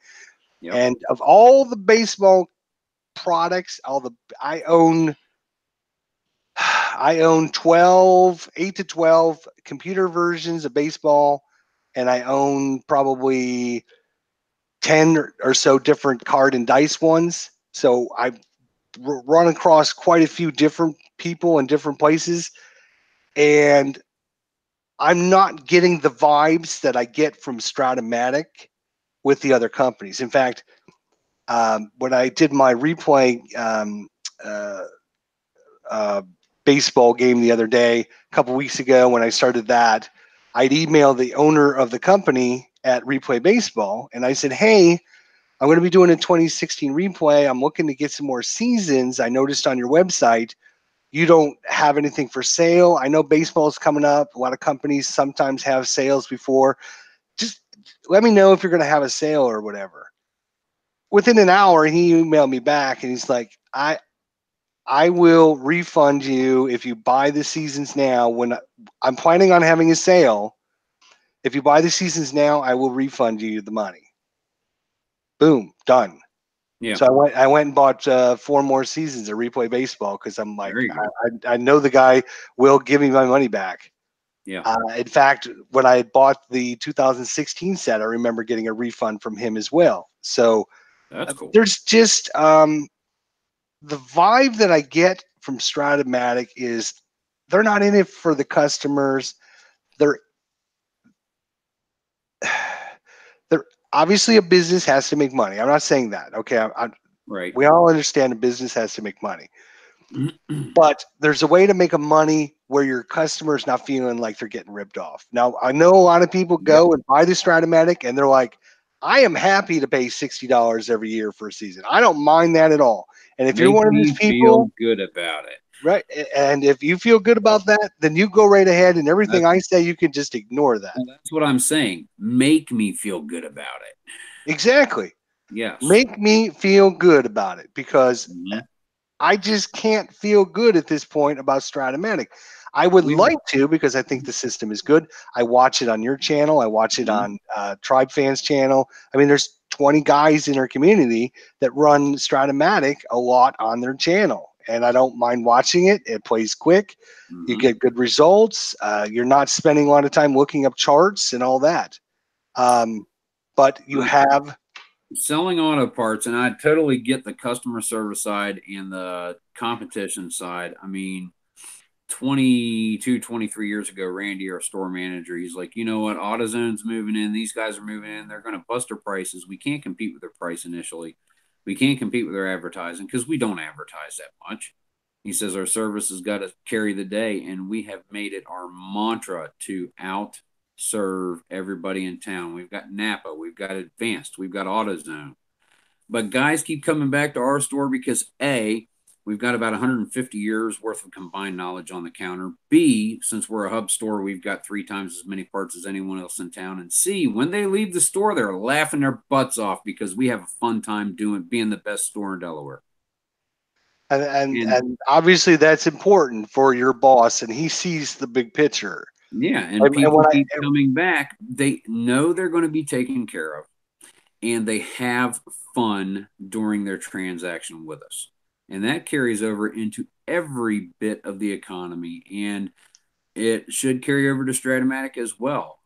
Yep. And of all the baseball products, I own 8 to 12 computer versions of baseball, and I own probably 10 or so different card and dice ones. So I run across quite a few different people in different places. And I'm not getting the vibes that I get from Stratomatic with the other companies. In fact, when I did my replay uh, uh, baseball game the other day, a couple weeks ago, when I started that, I'd emailed the owner of the company at Replay Baseball, and I said, "Hey, I'm going to be doing a 2016 replay. I'm looking to get some more seasons. I noticed on your website you don't have anything for sale. I know baseball is coming up. A lot of companies sometimes have sales before. Just let me know if you're going to have a sale or whatever." Within an hour, he emailed me back, and he's like, I will refund you if you buy the seasons now. When I'm planning on having a sale, if you buy the seasons now, I will refund you the money." Boom, done. Yeah. So I went and bought 4 more seasons of Replay Baseball because I'm like, There you go. I know the guy will give me my money back. Yeah. In fact, when I bought the 2016 set, I remember getting a refund from him as well. So That's cool. there's just the vibe that I get from Stratomatic is they're not in it for the customers. They're they're obviously, a business has to make money. I'm not saying that. Okay, Right. we all understand a business has to make money, but there's a way to make a money where your customer's not feeling like they're getting ripped off. Now, I know a lot of people Yep. go and buy the Stratomatic and they're like, I am happy to pay $60 every year for a season. I don't mind that at all. And if you're Make one of me these feel people, good about it. right, and if you feel good about that, then you go right ahead, and everything That's, I say, you can just ignore that. well, that's what I'm saying. Make me feel good about it. Exactly. Yes. Make me feel good about it, because Mhm. I just can't feel good at this point about Stratomatic. I would We've like to, because I think the system is good. I watch it on your channel. I watch it Mhm. on Tribe Fans channel. I mean, there's 20 guys in our community that run Stratomatic a lot on their channel, and I don't mind watching it. It plays quick. You Mhm. get good results. You're not spending a lot of time looking up charts and all that. But you have Selling auto parts, and I totally get the customer service side and the competition side. I mean, 22, 23 years ago, Randy, our store manager, he's like, you know what? AutoZone's moving in. These guys are moving in. They're going to bust their prices. We can't compete with their price initially. We can't compete with their advertising because we don't advertise that much. He says our service has got to carry the day, and we have made it our mantra to outserve everybody in town. We've got Napa, we've got Advanced, we've got AutoZone. But guys keep coming back to our store because A, we've got about 150 years worth of combined knowledge on the counter. B, since we're a hub store, we've got 3 times as many parts as anyone else in town. And C, when they leave the store, they're laughing their butts off because we have a fun time being the best store in Delaware. And and obviously that's important for your boss, and he sees the big picture. yeah, and And people when I keep coming back. They know they're going to be taken care of, and they have fun during their transaction with us. And that carries over into every bit of the economy. And it should carry over to Stratomatic as well.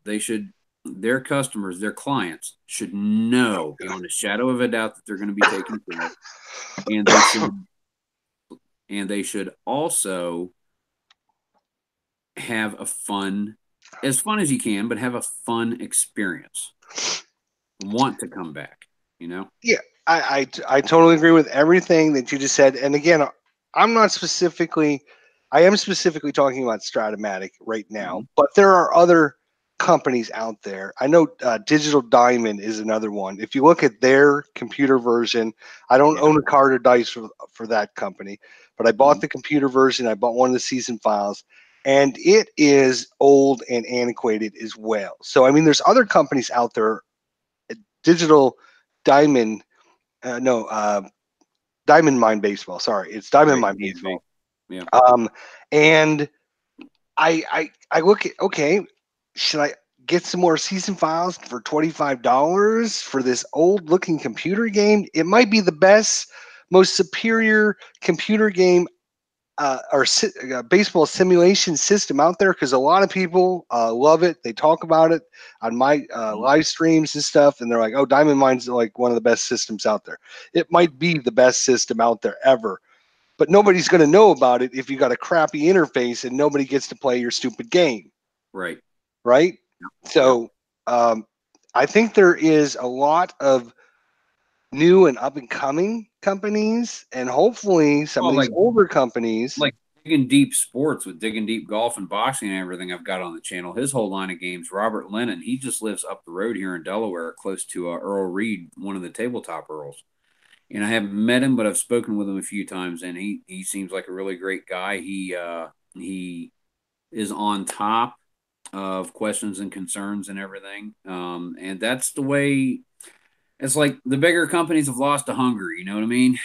Their customers, their clients should know beyond a shadow of a doubt that they're going to be taken care of. And they should also have as fun as you can, but have a fun experience. Want to come back, you know? Yeah, I totally agree with everything that you just said. And again, I'm not specifically, I am specifically talking about Stratomatic right now, Mhm. but there are other companies out there. I know Digital Diamond is another one. If you look at their computer version, I don't Yeah. own a card or dice for that company, but I bought Mhm. the computer version. I bought one of the season files, and it is old and antiquated as well. So, I mean, there's other companies out there. Digital Diamond, no, Diamond Mine Baseball. Sorry, it's Diamond Right. Mine DMV. Baseball. Yeah. And I look at, okay, should I get some more season files for $25 for this old looking computer game? It might be the best, most superior computer game baseball simulation system out there, because a lot of people love it. They talk about it on my Mhm. live streams and stuff, and they're like, "Oh, Diamond Mine's like one of the best systems out there." It might be the best system out there ever, but nobody's going to know about it if you got a crappy interface and nobody gets to play your stupid game. Right. right? Yep. So I think there is a lot of new and up and coming companies, and hopefully some of Well, these older companies. like Digging Deep Sports with Digging Deep Golf and Boxing and everything I've got on the channel. His whole line of games, Robert Lennon, he just lives up the road here in Delaware, close to Earl Reed, one of the tabletop Earls. And I haven't met him, but I've spoken with him a few times, and he seems like a really great guy. He is on top of questions and concerns and everything, and that's the way. It's like the bigger companies have lost to hunger. You know what I mean?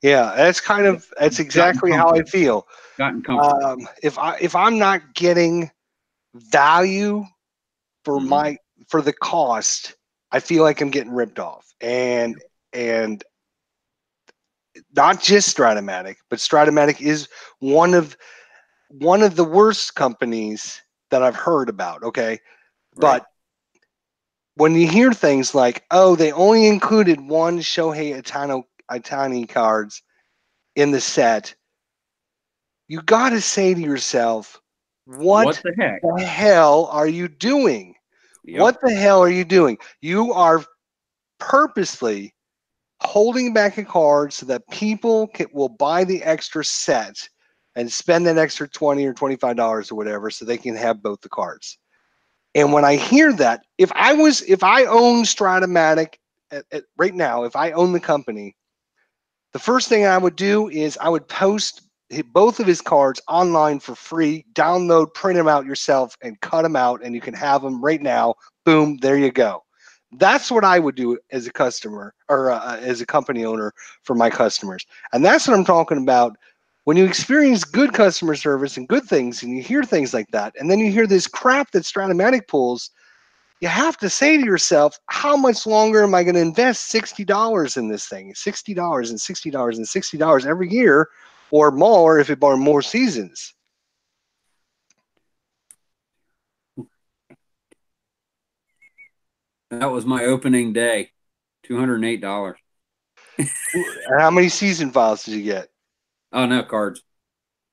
Yeah, that's Gotten exactly how I comfortable. feel. Gotten comfortable. If I'm not getting value for Mm-hmm. for the cost, I feel like I'm getting ripped off. And not just Stratomatic, but Stratomatic is one of the worst companies that I've heard about. Okay, Right. but when you hear things like, "Oh, they only included one Shohei Itani cards in the set," you got to say to yourself, What "What the heck? the hell are you doing? Yep. What the hell are you doing? You are purposely holding back a card so that people will buy the extra set and spend that extra $20 or $25 or whatever so they can have both the cards." And when I hear that, if I own Stratomatic right now, if I own the company, the first thing I would do is I would post both of his cards online for free. Download, print them out yourself, and cut them out, and you can have them right now. Boom, there you go. That's what I would do as a customer or as a company owner for my customers. And that's what I'm talking about. When you experience good customer service and good things, and you hear things like that, and then you hear this crap that Stratomatic pulls, you have to say to yourself, how much longer am I going to invest $60 in this thing? $60 and $60 and $60 every year or more if it are more seasons. That was my opening day. $208. And how many season files did you get? Oh no, cards.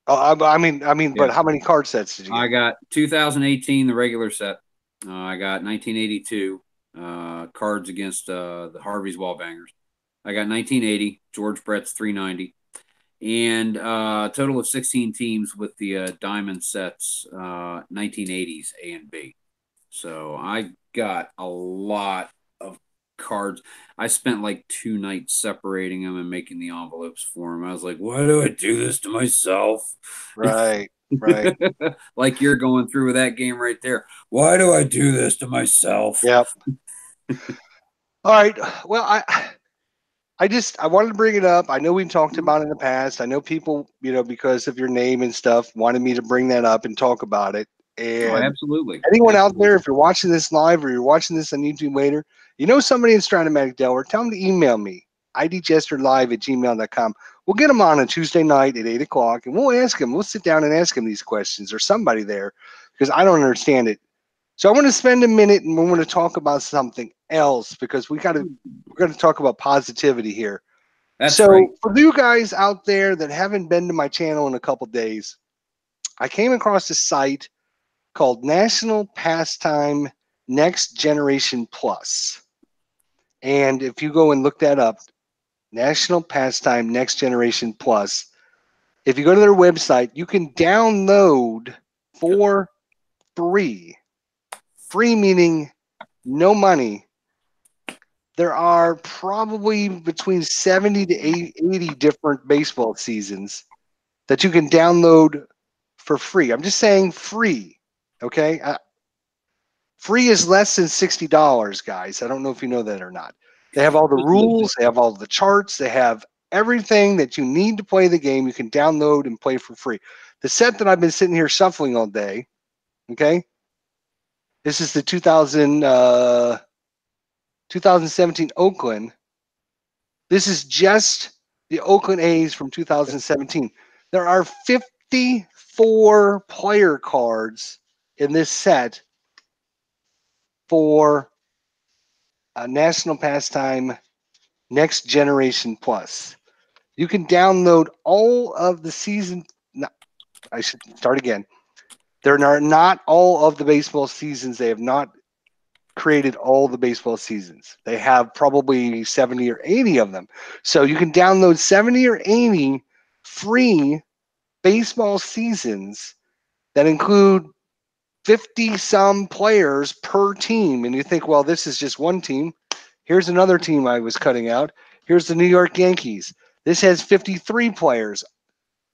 Oh, I mean, Yeah. but how many card sets did you I get? got 2018, the regular set. I got 1982 cards against the Harvey's Wallbangers. I got 1980 George Brett's 390, and a total of 16 teams with the diamond sets, 1980s A and B. So I got a lot of cards. I spent like 2 nights separating them and making the envelopes for them. I was like, why do I do this to myself? Right, right. Like you're going through with that game right there. Why do I do this to myself? Yep. All right. Well, I wanted to bring it up. I know we've talked about it in the past. I know people, because of your name and stuff, wanted me to bring that up and talk about it. Oh, And absolutely. anyone out there, Absolutely. if you're watching this live or you're watching this on YouTube later, you know somebody in Stratomatic Delaware, tell them to email me, idjesterlive@gmail.com. We'll get them on a Tuesday night at 8 o'clock, and we'll ask them. We'll sit down and ask them these questions, or somebody there, because I don't understand it. So I want to spend a minute, and we want to talk about something else, because we're going to talk about positivity here. That's right. So for you guys out there that haven't been to my channel in a couple days, I came across a site called National Pastime Next Generation Plus. And if you go and look that up, National Pastime Next Generation Plus, if you go to their website, you can download for free. Free meaning no money. There are probably between 70 to 80 different baseball seasons that you can download for free. I'm just saying free. Okay. Free is less than $60, guys. I don't know if you know that or not. They have all the rules, they have all the charts, they have everything that you need to play the game. You can download and play for free. The set that I've been sitting here shuffling all day, okay? This is the 2017 Oakland. This is just the Oakland A's from 2017. There are 54 player cards in this set for a National Pastime Next Generation Plus. You can download all of the season. No, I should start again. There are not all of the baseball seasons. They have not created all the baseball seasons. They have probably 70 or 80 of them. So you can download 70 or 80 free baseball seasons that include 50 some players per team. And you think, well, this is just one team. Here's another team I was cutting out. Here's the New York Yankees. This has 53 players.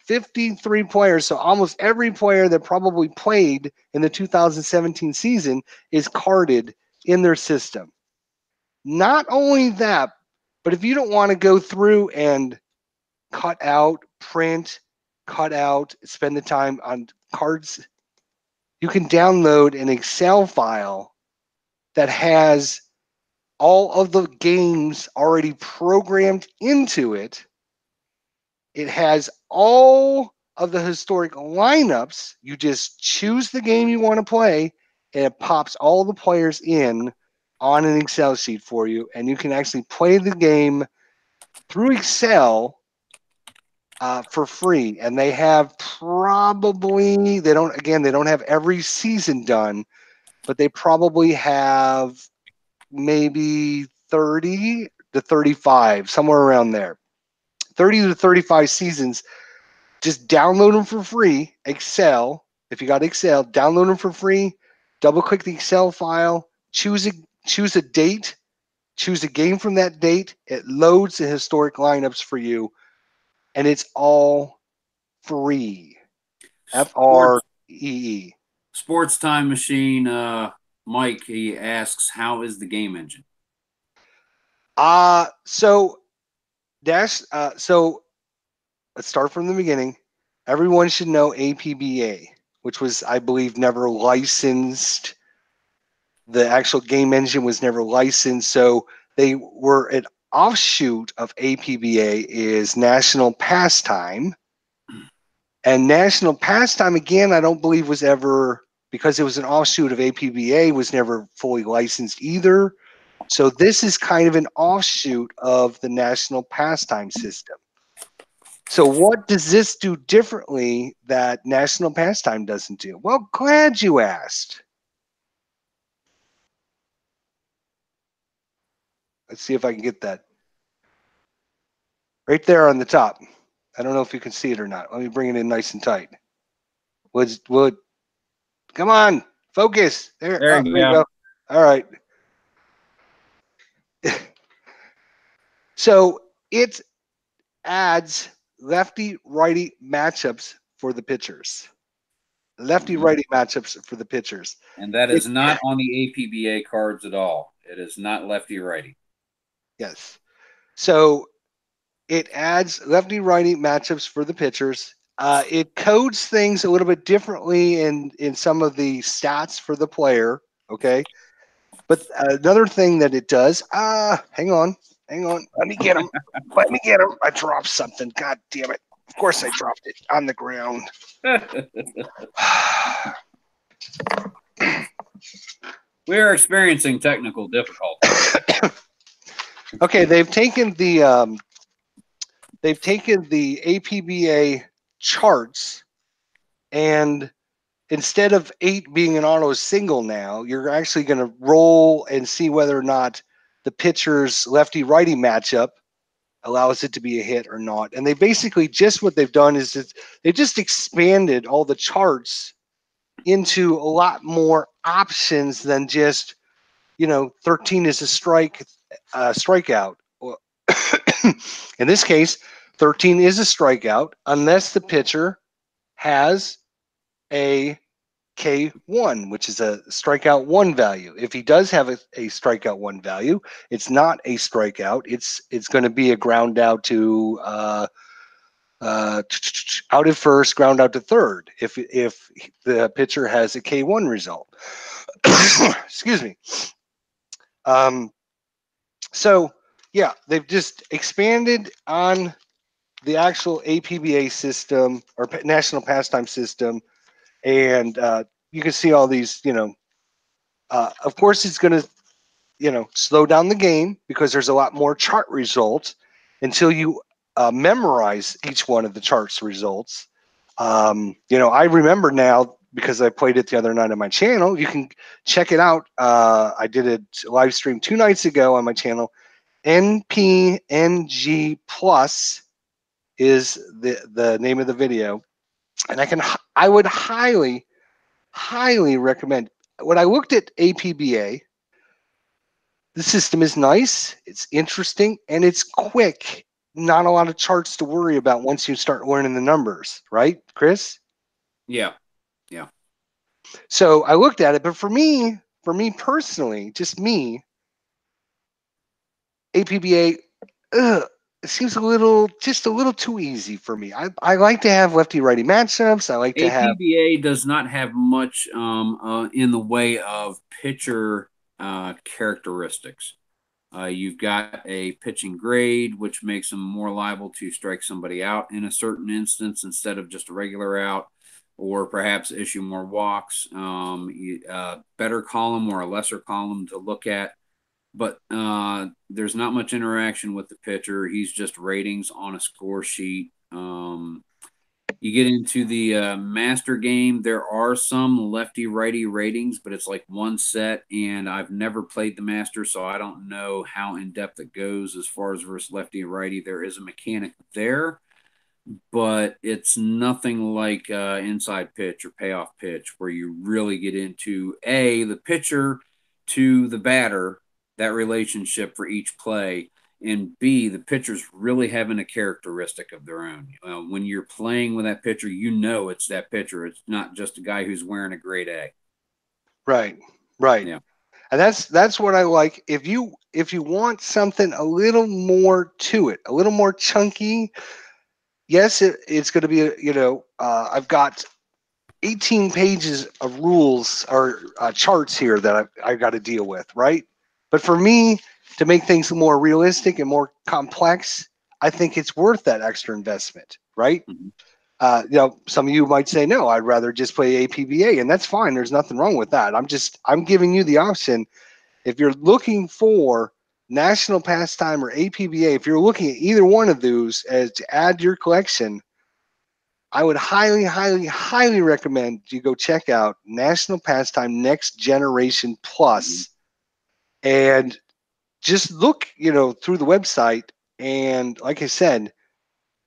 53 players. So almost every player that probably played in the 2017 season is carded in their system. Not only that, but if you don't want to go through and cut out, print, cut out, spend the time on cards, you can download an Excel file that has all of the games already programmed into it. It has all of the historic lineups. You just choose the game you want to play, and it pops all the players in on an Excel sheet for you, and you can actually play the game through Excel for free. And they have probably, they don't have every season done, but they probably have maybe 30 to 35, somewhere around there. 30 to 35 seasons. Just download them for free. Excel. If you got Excel, download them for free. Double click the Excel file. Choose a date. Choose a game from that date. It loads the historic lineups for you, and it's all free. FREE. Sports Time Machine. Mike, he asks, how is the game engine? So let's start from the beginning. Everyone should know APBA, which was, I believe, never licensed. The actual game engine was never licensed. So they were an offshoot of APBA is National Pastime. And National Pastime, again, I don't believe was ever, because it was an offshoot of APBA, was never fully licensed either. So this is kind of an offshoot of the National Pastime system. So what does this do differently that National Pastime doesn't do? Well, glad you asked. Let's see if I can get that. Right there on the top. I don't know if you can see it or not. Let me bring it in nice and tight. Wood. Come on. Focus. There you go. All right. So it adds lefty-righty matchups for the pitchers. Lefty-righty matchups for the pitchers. And that is not on the APBA cards at all. It is not lefty-righty. Yes. So it adds lefty-righty matchups for the pitchers. It codes things a little bit differently in some of the stats for the player. Okay. But another thing that it does, hang on. Let me get him. I dropped something. God damn it. Of course I dropped it on the ground. We are experiencing technical difficulties. Okay, they've taken the APBA charts, and instead of 8 being an auto single now, you're actually going to roll and see whether or not the pitcher's lefty-righty matchup allows it to be a hit or not. And they basically just what they've done is they've just expanded all the charts into a lot more options than just, 13 is a strikeout. In this case, 13 is a strikeout unless the pitcher has a K1, which is a strikeout 1 value. If he does have a strikeout 1 value, it's not a strikeout. It's going to be a ground out to out at first, ground out to third. If the pitcher has a K1 result, excuse me. So yeah, they've just expanded on the actual APBA system or National Pastime system. And you can see all these, of course, it's going to, slow down the game because there's a lot more chart results until you memorize each one of the charts results. I remember now because I played it the other night on my channel. You can check it out. I did a live stream 2 nights ago on my channel. NPNG Plus is the name of the video, and I would highly recommend. When I looked at APBA, the system is nice, it's interesting, and it's quick. Not a lot of charts to worry about once you start learning the numbers, right, Chris? Yeah. So I looked at it, but for me personally, just me, APBA, it seems just a little too easy for me. I like to have lefty righty matchups. I like to have. APBA does not have much in the way of pitcher characteristics. You've got a pitching grade, which makes them more liable to strike somebody out in a certain instance instead of just a regular out, or perhaps issue more walks. Better column or a lesser column to look at. But there's not much interaction with the pitcher. He's just ratings on a score sheet. You get into the master game, there are some lefty-righty ratings, but it's like one set, and I've never played the master, so I don't know how in-depth it goes as far as versus lefty and righty. There is a mechanic there, but it's nothing like inside pitch or payoff pitch where you really get into, A, the pitcher to the batter, that relationship for each play, and B, the pitcher's really having a characteristic of their own. When you're playing with that pitcher, you know it's that pitcher. It's not just a guy who's wearing a grade A. Right. Yeah. And that's what I like. If you want something a little more to it, a little more chunky, yes, it's going to be I've got 18 pages of rules or charts here that I've got to deal with, right? But for me, to make things more realistic and more complex, I think it's worth that extra investment, right? Mm-hmm. Some of you might say, no, I'd rather just play APBA, and that's fine. There's nothing wrong with that. I'm giving you the option. If you're looking for National Pastime or APBA, if you're looking at either one of those as to add to your collection, I would highly recommend you go check out National Pastime Next Generation Plus, and just look, through the website. And like I said,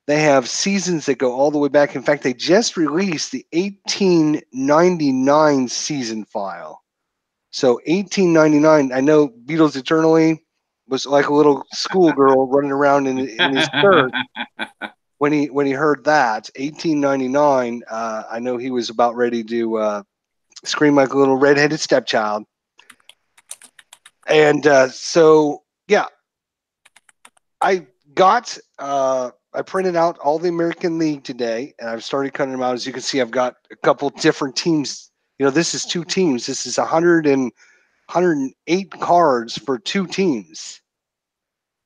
they have seasons that go all the way back. In fact, they just released the 1899 season file. So 1899, I know Beatles Eternally was like a little schoolgirl running around in his shirt when he heard that. 1899, I know he was about ready to scream like a little redheaded stepchild. And so, yeah, I printed out all the American League today, and I've started cutting them out. As you can see, I've got a couple different teams. This is 2 teams. This is 108 cards for 2 teams.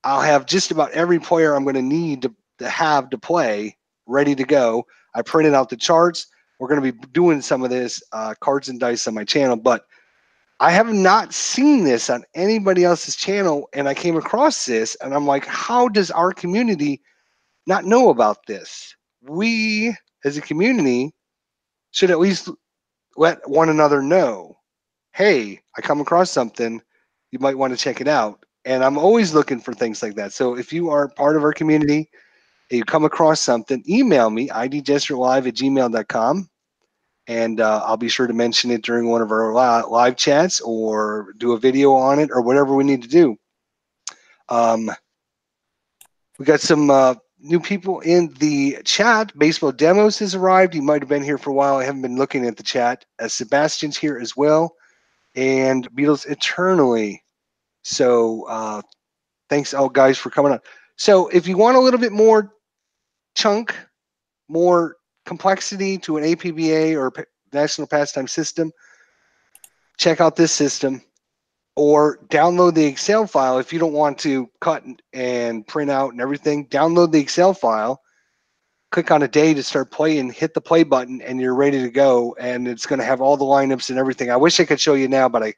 I'll have just about every player I'm going to need to have to play ready to go. I printed out the charts. We're going to be doing some of this cards and dice on my channel, but I have not seen this on anybody else's channel, and I came across this, and I'm like, how does our community not know about this? We, as a community, should at least let one another know, hey, I come across something, you might want to check it out. And I'm always looking for things like that. So if you are part of our community and you come across something, email me, idjesterlive@gmail.com. And I'll be sure to mention it during one of our live chats or do a video on it or whatever we need to do. We got some new people in the chat. Baseball Demos has arrived. He might have been here for a while. I haven't been looking at the chat. Sebastian's here as well. And Beatles Eternally. So thanks all guys for coming on. So if you want a little bit more chunk, more complexity to an APBA or National Pastime System, check out this system, or download the Excel file. If you don't want to cut and print out and everything, download the Excel file, click on a day to start playing, hit the play button, and you're ready to go. And it's going to have all the lineups and everything. I wish I could show you now, but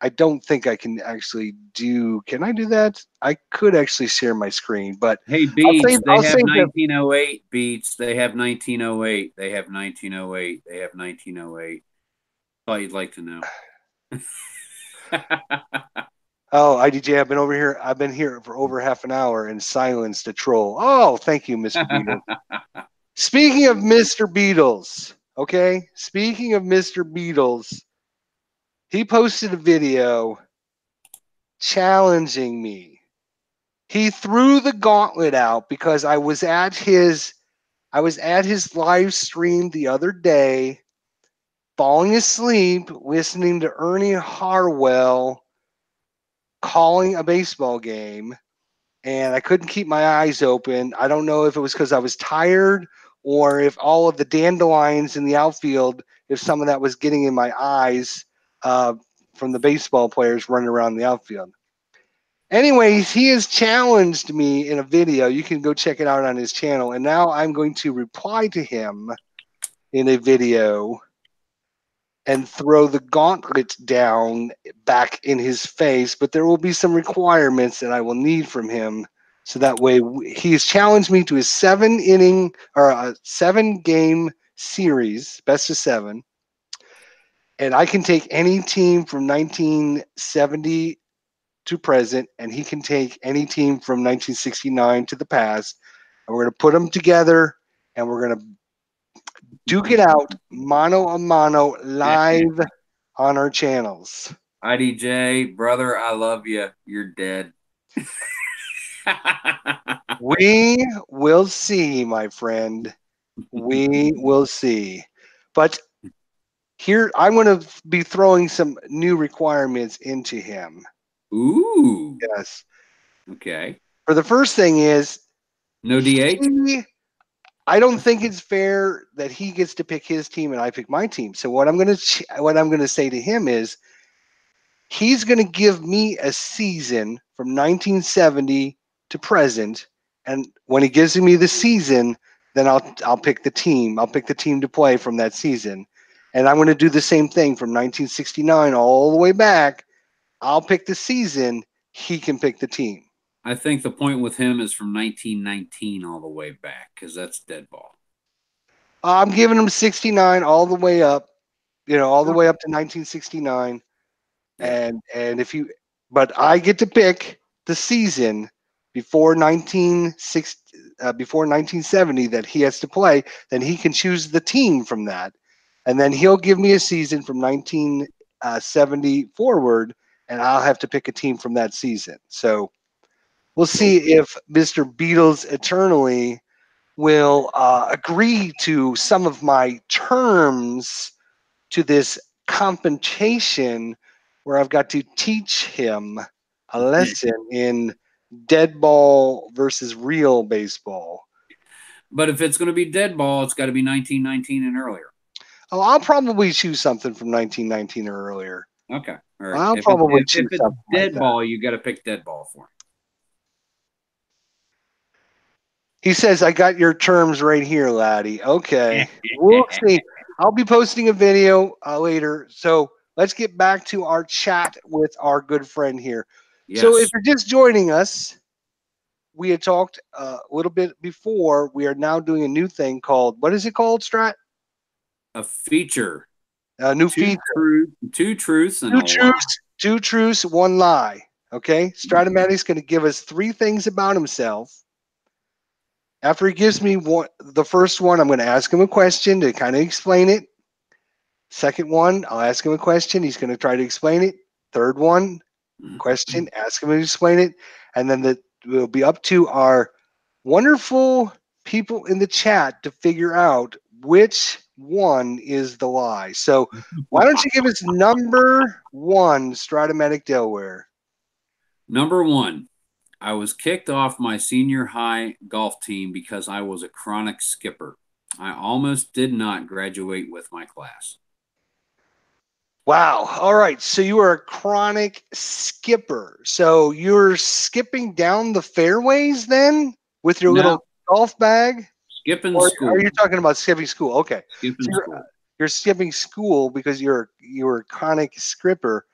I don't think I can actually do. Can I do that? I could actually share my screen, but Hey, I'll Beats, save. they I'll have save the. 1908. Beats, they have 1908. They have 1908. They have 1908. Thought you'd like to know. Oh, IDJ, I've been over here. I've been here for over half an hour and silenced a troll. Oh, thank you, Mr. Beatles. Speaking of Mr. Beatles, okay. Speaking of Mr. Beatles, he posted a video challenging me. He threw the gauntlet out because I was at his live stream the other day, falling asleep, listening to Ernie Harwell calling a baseball game, and I couldn't keep my eyes open. I don't know if it was because I was tired or if all of the dandelions in the outfield, if some of that was getting in my eyes from the baseball players running around the outfield. Anyways, he has challenged me in a video. You can go check it out on his channel. And now I'm going to reply to him in a video and throw the gauntlet down back in his face. But there will be some requirements that I will need from him. So that way he's challenged me to a 7-inning or a 7-game series, best of 7. And I can take any team from 1970 to present, and he can take any team from 1969 to the past, and we're going to put them together, and we're going to duke it out mano a mano live on our channels. IDJ, brother, I love you. You're dead. We will see, my friend. We will see. But here, I'm going to be throwing some new requirements into him. Ooh. Yes. Okay. For the first thing is no DH. I don't think it's fair that he gets to pick his team and I pick my team. So what I'm going to say to him is he's going to give me a season from 1970 to present, and when he gives me the season, then I'll pick the team. I'll pick the team to play from that season. And I'm going to do the same thing from 1969 all the way back. I'll pick the season, he can pick the team. I think the point with him is from 1919 all the way back because that's dead ball. I'm giving him 69 all the way up, all the way up to 1969. Yeah. And if you, but I get to pick the season before 1970 that he has to play, then he can choose the team from that. And then he'll give me a season from 1970 forward, and I'll have to pick a team from that season. So we'll see if Mr. Beatles Eternally will agree to some of my terms to this compensation where I've got to teach him a lesson in dead ball versus real baseball. But if it's going to be dead ball, it's got to be 1919 and earlier. Oh, I'll probably choose something from 1919 or earlier. Okay. All right. I'll probably choose something dead like ball, you got to pick dead ball for him. He says, I got your terms right here, laddie. Okay. We'll see. I'll be posting a video later. So let's get back to our chat with our good friend here. Yes. So if you're just joining us, we had talked a little bit before. We are now doing a new thing called, what is it called, Strat? A feature. A new feature. Two truths and a lie. 2 truths, 1 lie. Okay. Stratomatic's going to give us 3 things about himself. After he gives me the first one, I'm going to ask him a question to kind of explain it. Second one, I'll ask him a question. He's going to try to explain it. Third one, question, ask him to explain it. And then we'll be up to our wonderful people in the chat to figure out which one is the lie. So why don't you give us number 1, Stratomatic Delaware? Number 1. I was kicked off my senior high golf team because I was a chronic skipper. I almost did not graduate with my class. Wow. All right. So you are a chronic skipper. So you're skipping down the fairways then with your little golf bag? Skipping school. Are you talking about skipping school? Okay. Skipping school. You're skipping school because you're a chronic skipper.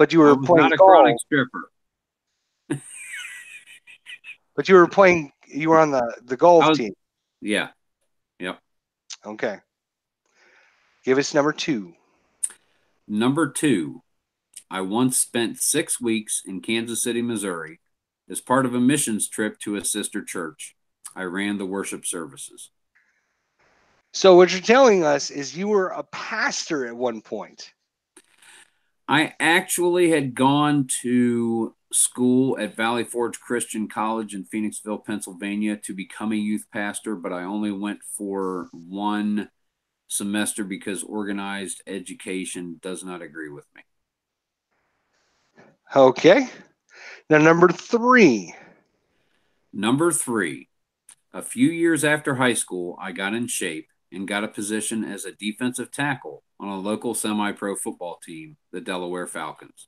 But you I were was playing not a chronic golf. stripper. But you were on the golf team. Yeah. Yep. Okay. Give us number 2. Number 2, I once spent 6 weeks in Kansas City, Missouri as part of a missions trip to a sister church. I ran the worship services. So what you're telling us is you were a pastor at one point. I actually had gone to school at Valley Forge Christian College in Phoenixville, Pennsylvania to become a youth pastor, but I only went for one semester because organized education does not agree with me. Okay. Now, number 3. Number 3, a few years after high school, I got in shape and got a position as a defensive tackle on a local semi-pro football team, the Delaware Falcons.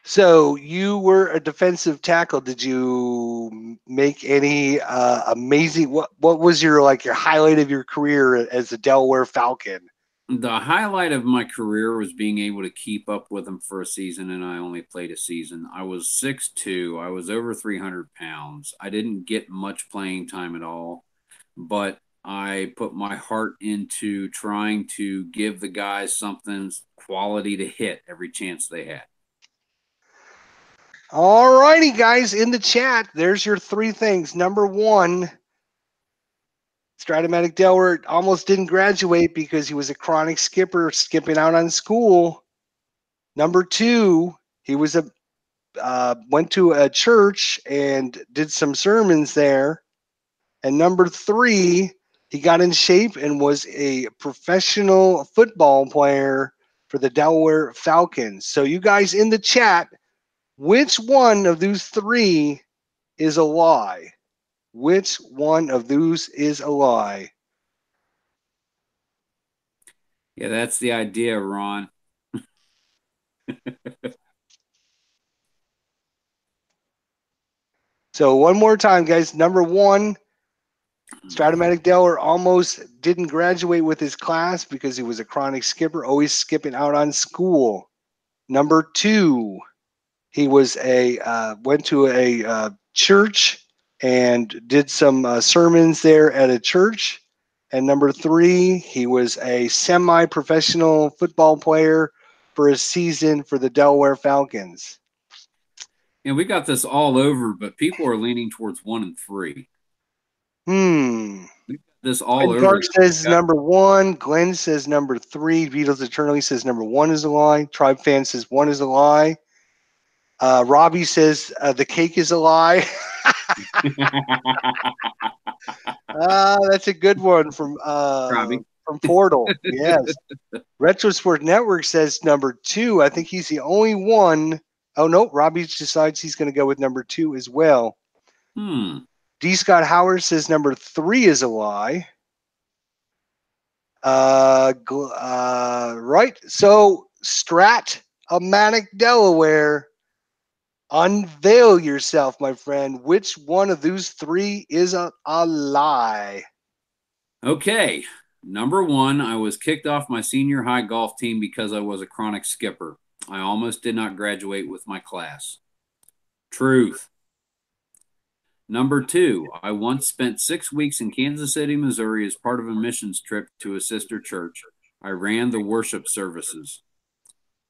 So you were a defensive tackle. Did you make any amazing? What was your highlight of your career as a Delaware Falcon? The highlight of my career was being able to keep up with them for a season, and I only played a season. I was 6'2". I was over 300 pounds. I didn't get much playing time at all, but I put my heart into trying to give the guys something quality to hit every chance they had. All righty, guys, in the chat, there's your 3 things. Number 1, STRATOMATIC Delaware almost didn't graduate because he was a chronic skipper, skipping out on school. Number 2, he was went to a church and did some sermons there. And number 3, he got in shape and was a professional football player for the Delaware Falcons. So you guys in the chat, which one of those 3 is a lie? Which one of those is a lie? Yeah, that's the idea, Ron. So one more time, guys. Number 1, STRATOMATIC Delaware almost didn't graduate with his class because he was a chronic skipper, always skipping out on school. Number 2, he was went to a church and did some sermons there at a church. And number 3, he was a semi-professional football player for a season for the Delaware Falcons. And we got this all over, but people are leaning towards 1 and 3. This all Glenn over. Park says number 1. Glenn says number 3. Beatles Eternally says number 1 is a lie. Tribe Fan says 1 is a lie. Robbie says the cake is a lie. That's a good one from Portal. Yes. Retrosport Network says number 2. I think he's the only one. Oh no, Robbie decides he's going to go with number 2 as well. D. Scott Howard says number 3 is a lie. Right. So STRATOMATIC Delaware, unveil yourself, my friend. Which one of those 3 is a lie? Okay. Number 1, I was kicked off my senior high golf team because I was a chronic skipper. I almost did not graduate with my class. Truth. Number 2, I once spent 6 weeks in Kansas City, Missouri as part of a missions trip to a sister church. I ran the worship services.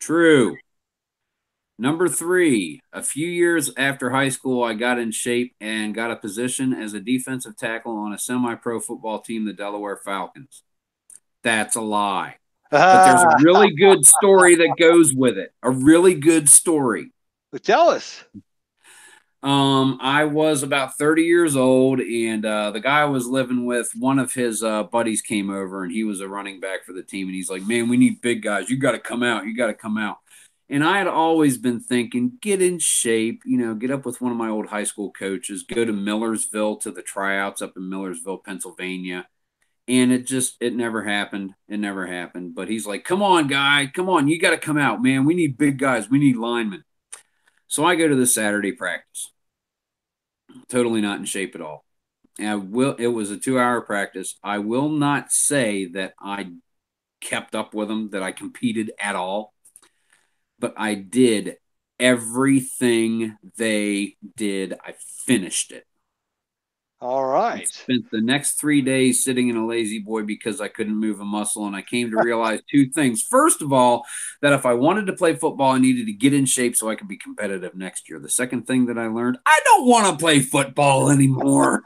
True. Number 3, a few years after high school, I got in shape and got a position as a defensive tackle on a semi-pro football team, the Delaware Falcons. That's a lie. But there's a really good story that goes with it. A really good story. Tell us. I was about 30 years old, and the guy I was living with, one of his buddies came over, and he was a running back for the team, and he's like, man, we need big guys. You got to come out. You got to come out. And I had always been thinking, get in shape, get up with one of my old high school coaches, go to Millersville to the tryouts up in Millersville, Pennsylvania. And it never happened. It never happened. But he's like, come on, guy. Come on. You got to come out, man. We need big guys. We need linemen. So I go to the Saturday practice. Totally not in shape at all. And it was a 2-hour practice. I will not say that I kept up with them, that I competed at all. but I did everything they did. I finished it. All I right. spent the next 3 days sitting in a lazy boy because I couldn't move a muscle. And I came to realize two things. First of all, that if I wanted to play football, I needed to get in shape so I could be competitive next year. The second thing that I learned, I don't want to play football anymore.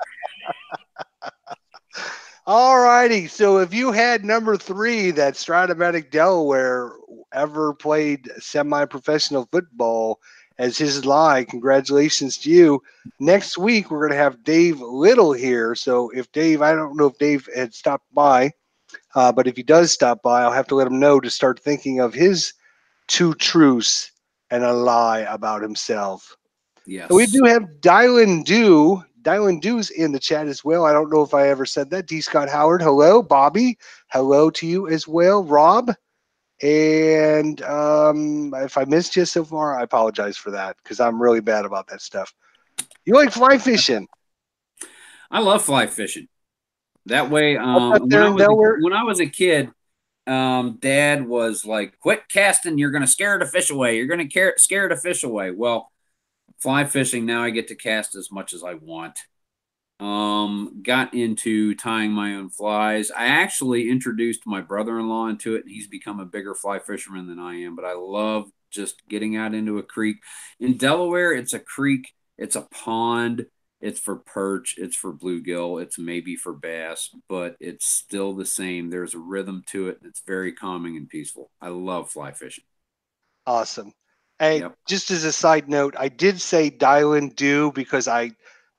All righty. So if you had number 3, that Stratomatic Delaware ever played semi-professional football as his lie, congratulations to you. Next week, we're going to have Dave Little here. So if Dave, I don't know if Dave had stopped by, but if he does stop by, I'll have to let him know to start thinking of his 2 truths and a lie about himself. And we Yes. do have Dylan Dew. Dylan Dew's in the chat as well. I don't know if I ever said that. D. Scott Howard, hello. Bobby, hello to you as well. Rob, and if I missed you so far, I apologize for that because I'm really bad about that stuff. You like fly fishing? I love fly fishing. That way, Up there in Delaware? when I was a kid, Dad was like, "Quit casting! You're going to scare the fish away. You're going to scare the fish away." Well, fly fishing now, I get to cast as much as I want. Got into tying my own flies. I actually introduced my brother-in-law into it, and he's become a bigger fly fisherman than I am. But I love just getting out into a creek. In Delaware, it's a creek, it's a pond. It's for perch, it's for bluegill, it's maybe for bass, but it's still the same. There's a rhythm to it. It's very calming and peaceful. I love fly fishing. Awesome. Hey, Yep. just as a side note, I did say Dylan Dew because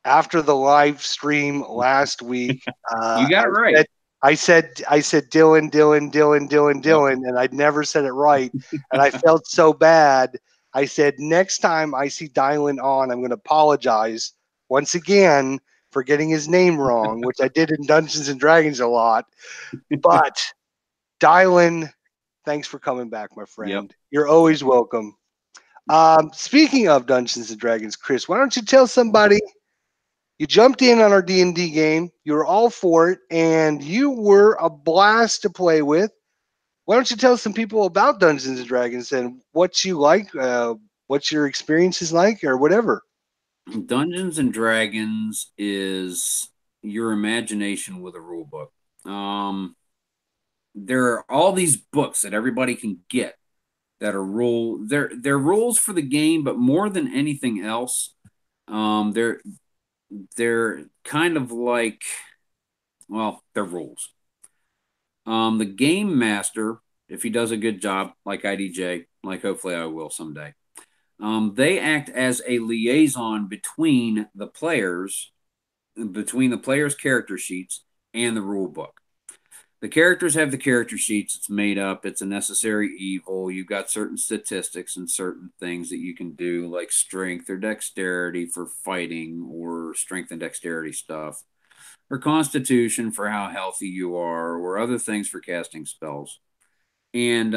after the live stream last week, You got it right. I said Dylan, Dylan, Dylan, Dylan, Yep. Dylan, and I'd never said it right, and I felt so bad. I said next time I see Dylan on, I'm going to apologize once again for getting his name wrong, which I did in Dungeons and Dragons a lot. But Dylan, thanks for coming back, my Yep. friend. You're always welcome. Speaking of Dungeons and Dragons, Chris, why don't you tell somebody you jumped in on our D&D game, you were all for it, and you were a blast to play with. Why don't you tell some people about Dungeons and Dragons and what you like, what your experience is like, or whatever? Dungeons and Dragons is your imagination with a rule book. There are all these books that everybody can get that are they're rules for the game, but more than anything else, they're kind of like, well, they're rules. The game master, if he does a good job, like IDJ, like hopefully I will someday, they act as a liaison between the players' character sheets and the rule book. The characters have the character sheets. It's made up. It's a necessary evil. You've got certain statistics and certain things that you can do, like strength or dexterity for fighting, or strength and dexterity stuff, or constitution for how healthy you are, or other things for casting spells. And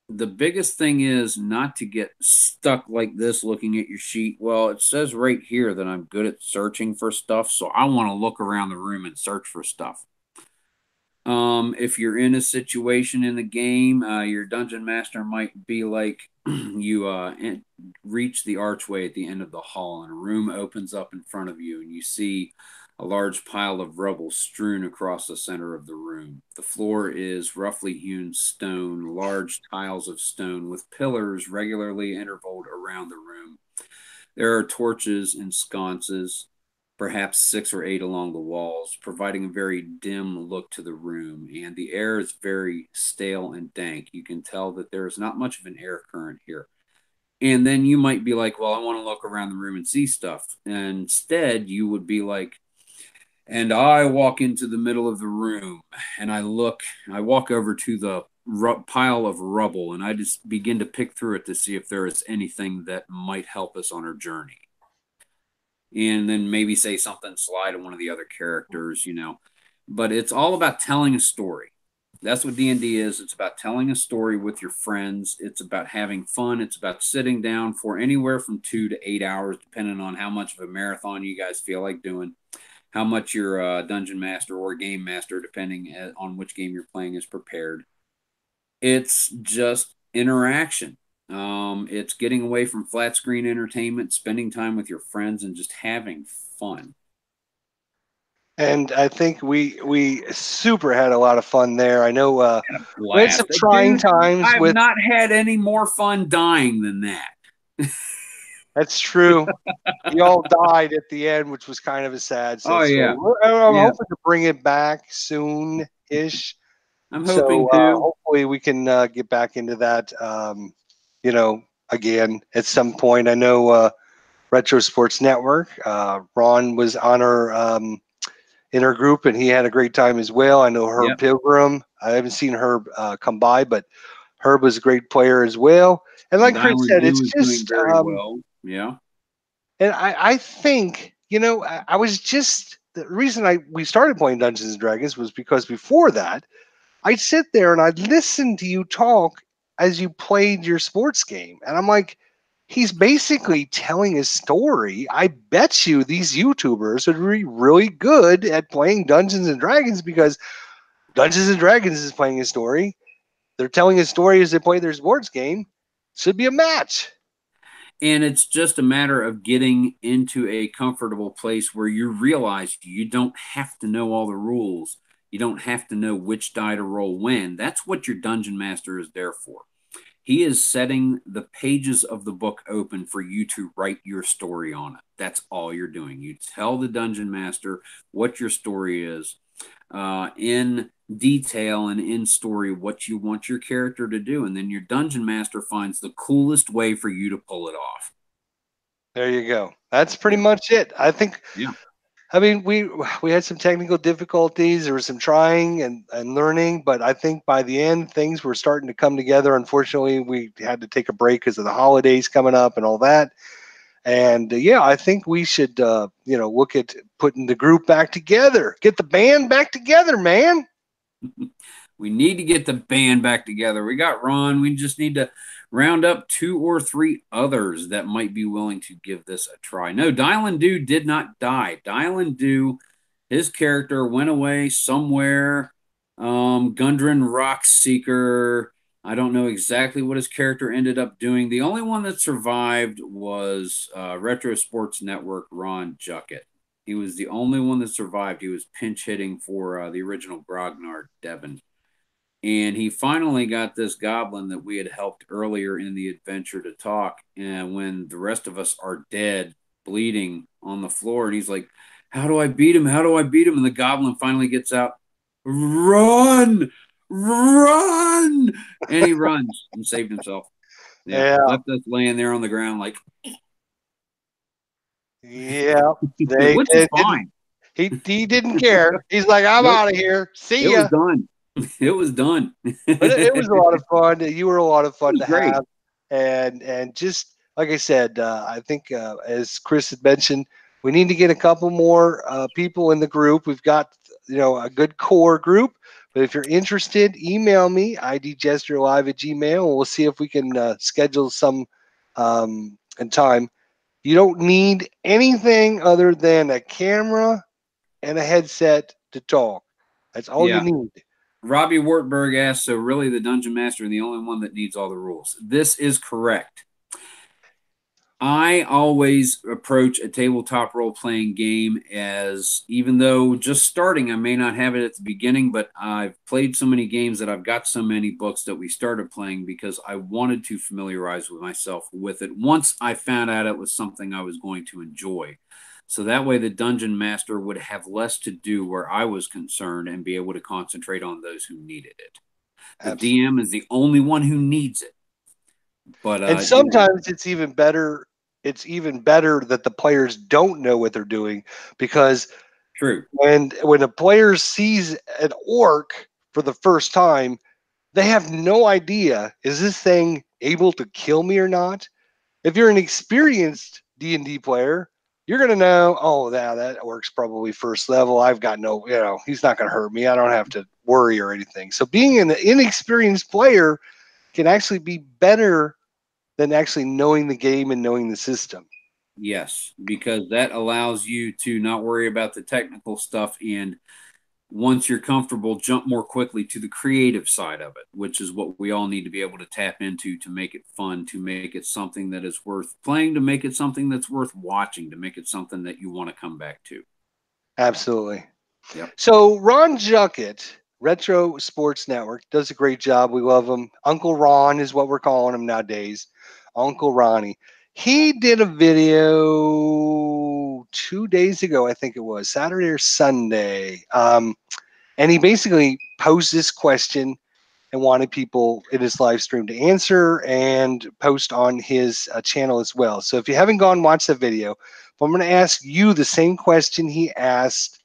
the biggest thing is not to get stuck like this looking at your sheet. Well, it says right here that I'm good at searching for stuff, so I want to look around the room and search for stuff. If you're in a situation in the game, your dungeon master might be like, you reach the archway at the end of the hall, and a room opens up in front of you, and you see a large pile of rubble strewn across the center of the room. The floor is roughly hewn stone, large tiles of stone with pillars regularly intervaled around the room. There are torches and sconces, perhaps 6 or 8 along the walls, providing a very dim look to the room, and the air is very stale and dank. You can tell that there is not much of an air current here. And then you might be like, well, I want to look around the room and see stuff. And instead, you would be like, and I walk into the middle of the room and I walk over to the pile of rubble, and I just begin to pick through it to see if there is anything that might help us on our journey. And then maybe say something sly to one of the other characters, But it's all about telling a story. That's what D&D is. It's about telling a story with your friends. It's about having fun. It's about sitting down for anywhere from 2 to 8 hours, depending on how much of a marathon you guys feel like doing, how much your dungeon master or game master, depending on which game you're playing, is prepared. It's just interaction. It's getting away from flat screen entertainment, spending time with your friends, and just having fun. And I think we super had a lot of fun there. I know we had some Blast. trying Dude, times I've with. not had any more fun dying than that. That's true. You all died at the end, which was kind of a sad Oh, story. yeah. I'm Yeah. hoping to bring it back soon-ish. I'm So hoping to. hopefully we can get back into that, again at some point. I know Retro Sports Network. Ron was on our in our group, and he had a great time as well. I know Herb Yep. Pilgrim. I haven't seen Herb come by, but Herb was a great player as well. And like Chris Dylan said, Du it's is doing just, very well. Yeah. and I think, I was just the reason we started playing Dungeons and Dragons was because before that, I'd sit there and I'd listen to you talk as you played your sports game, and I'm like, he's basically telling a story. I bet you these YouTubers would be really good at playing Dungeons and Dragons because Dungeons and Dragons is playing a story. They're telling a story as they play their sports game. Should be a match. And it's just a matter of getting into a comfortable place where you realize you don't have to know all the rules. You don't have to know which die to roll when. That's what your dungeon master is there for. He is setting the pages of the book open for you to write your story on it. That's all you're doing. You tell the dungeon master what your story is in detail and in story, what you want your character to do. And then your dungeon master finds the coolest way for you to pull it off. There you go. That's pretty Yeah. much it. I think. Yeah. I mean, we had some technical difficulties. There was some trying and learning, but I think by the end things were starting to come together. Unfortunately, we had to take a break because of the holidays coming up and all that. And yeah, I think we should look at putting the group back together, get the band back together, man. We need to get the band back together. We got Ron. We just need to round up 2 or 3 others that might be willing to give this a try. No, Dylan Du did not die. Dylan Du, his character went away somewhere. Gundren Rockseeker. I don't know exactly what his character ended up doing. The only one that survived was Retro Sports Network Ron Juckett. He was the only one that survived. He was pinch hitting for the original Grognard Devon. And he finally got this goblin that we had helped earlier in the adventure to talk. And when the rest of us are dead, bleeding on the floor, and he's like, "How do I beat him? How do I beat him?" And the goblin finally gets out, "Run, run!" And he runs and saved himself. Yeah, Yeah, left us laying there on the ground like, yeah. They which is did, didn't. fine. He didn't care. He's like, I'm Nope, out of here. See it was ya. done. It was done. But it was a lot of fun. You were a lot of It fun was to great. have, and just like I said, I think as Chris had mentioned, we need to get a couple more people in the group. We've got a good core group, but if you're interested, email me idjesterlive@gmail, and we'll see if we can schedule some in time. You don't need anything other than a camera and a headset to talk. That's all you Yeah. need. Robbie Wartburg asks, so really the dungeon master and the only one that needs all the rules. This is correct. I always approach a tabletop role playing game as, even though just starting, I may not have it at the beginning, but I've played so many games that I've got so many books that we started playing because I wanted to familiarize with myself with it once I found out it was something I was going to enjoy. So that way the dungeon master would have less to do where I was concerned and be able to concentrate on those who needed it. The Absolutely. DM is the only one who needs it. But And sometimes it's even better. It's even better that the players don't know what they're doing because true. when a player sees an orc for the first time, they have no idea, is this thing able to kill me or not? If you're an experienced D&D player, you're going to know, oh, that orc's probably first level. I've got he's not going to hurt me. I don't have to worry or anything. So being an inexperienced player can actually be better than actually knowing the game and knowing the system. Yes, because that allows you to not worry about the technical stuff and once you're comfortable, jump more quickly to the creative side of it, which is what we all need to be able to tap into to make it fun, to make it something that is worth playing, to make it something that's worth watching, to make it something that you want to come back to. Absolutely. Yep. So Ron Junkett, Retro Sports Network, does a great job. We love him. Uncle Ron is what we're calling him nowadays. Uncle Ronnie. He did a video 2 days ago, I think it was Saturday or Sunday. And he basically posed this question and wanted people in his live stream to answer and post on his channel as well. So if you haven't gone and watched the video, I'm going to ask you the same question he asked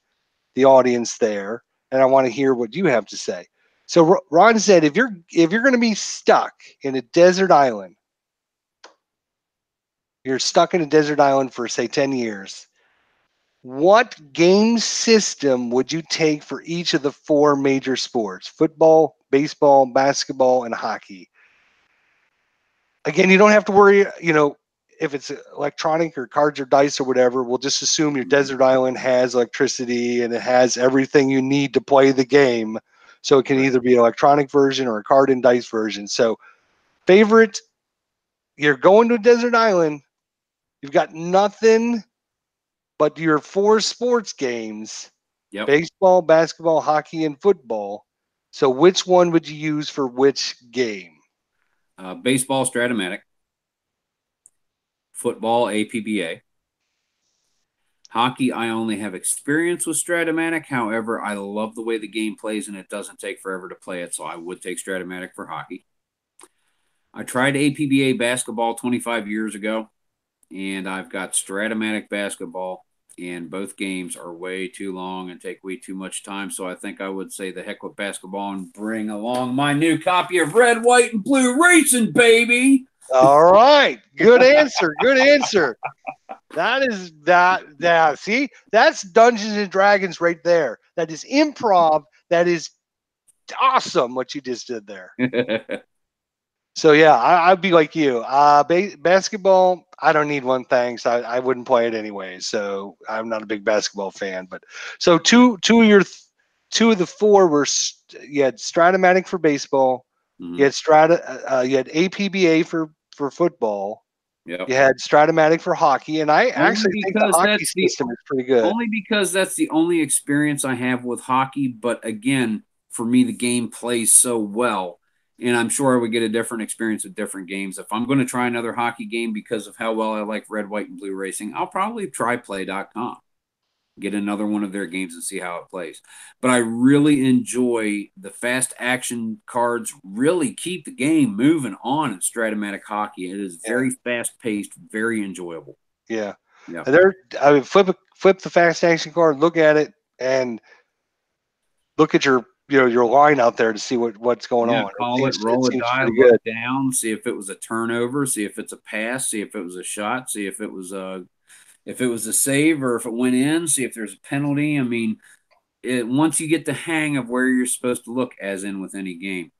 the audience there, and I want to hear what you have to say. So Ron said, if you're going to be stuck in a desert island, you're stuck in a desert island for say 10 years, what game system would you take for each of the four major sports? Football, baseball, basketball, and hockey. Again, you don't have to worry, if it's electronic or cards or dice or whatever. We'll just assume your desert island has electricity and it has everything you need to play the game. So it can either be an electronic version or a card and dice version. So favorite, you're going to a desert island. You've got nothing but your four sports games, Yep. baseball, basketball, hockey, and football. So which one would you use for which game? Baseball, Stratomatic. Football, APBA. Hockey, I only have experience with Stratomatic. However, I love the way the game plays, and it doesn't take forever to play it, so I would take Stratomatic for hockey. I tried APBA basketball 25 years ago, and I've got Stratomatic basketball, and both games are way too long and take way too much time, so I think I would say the heck with basketball and bring along my new copy of Red, White, and Blue Racing, baby! All right. Good answer. Good answer. That is that. See, that's Dungeons and Dragons right there. That is improv. That is awesome what you just did there. So yeah, I'd be like you. Basketball, I don't need one, thanks. I wouldn't play it anyway. So I'm not a big basketball fan. But so two of the four were you had Stratomatic for baseball, you had you had APBA for football. Yep. You had Stratomatic for hockey, and I actually think the hockey system is pretty good. Only because that's the only experience I have with hockey. But again, for me, the game plays so well, and I'm sure I would get a different experience with different games. If I'm going to try another hockey game because of how well I like Red, White, and Blue Racing, I'll probably try Play.com. Get another one of their games and see how it plays. But I really enjoy the fast action cards, really keep the game moving on in Stratomatic hockey. It is very fast paced, very enjoyable. Yeah. I mean, flip the fast action card, look at it, and look at your line out there to see what's going on. Call it, roll a die, look down, see if it was a turnover, see if it's a pass, see if it was a shot, see if it was a save or if it went in, see if there's a penalty. I mean, once you get the hang of where you're supposed to look, as in with any game,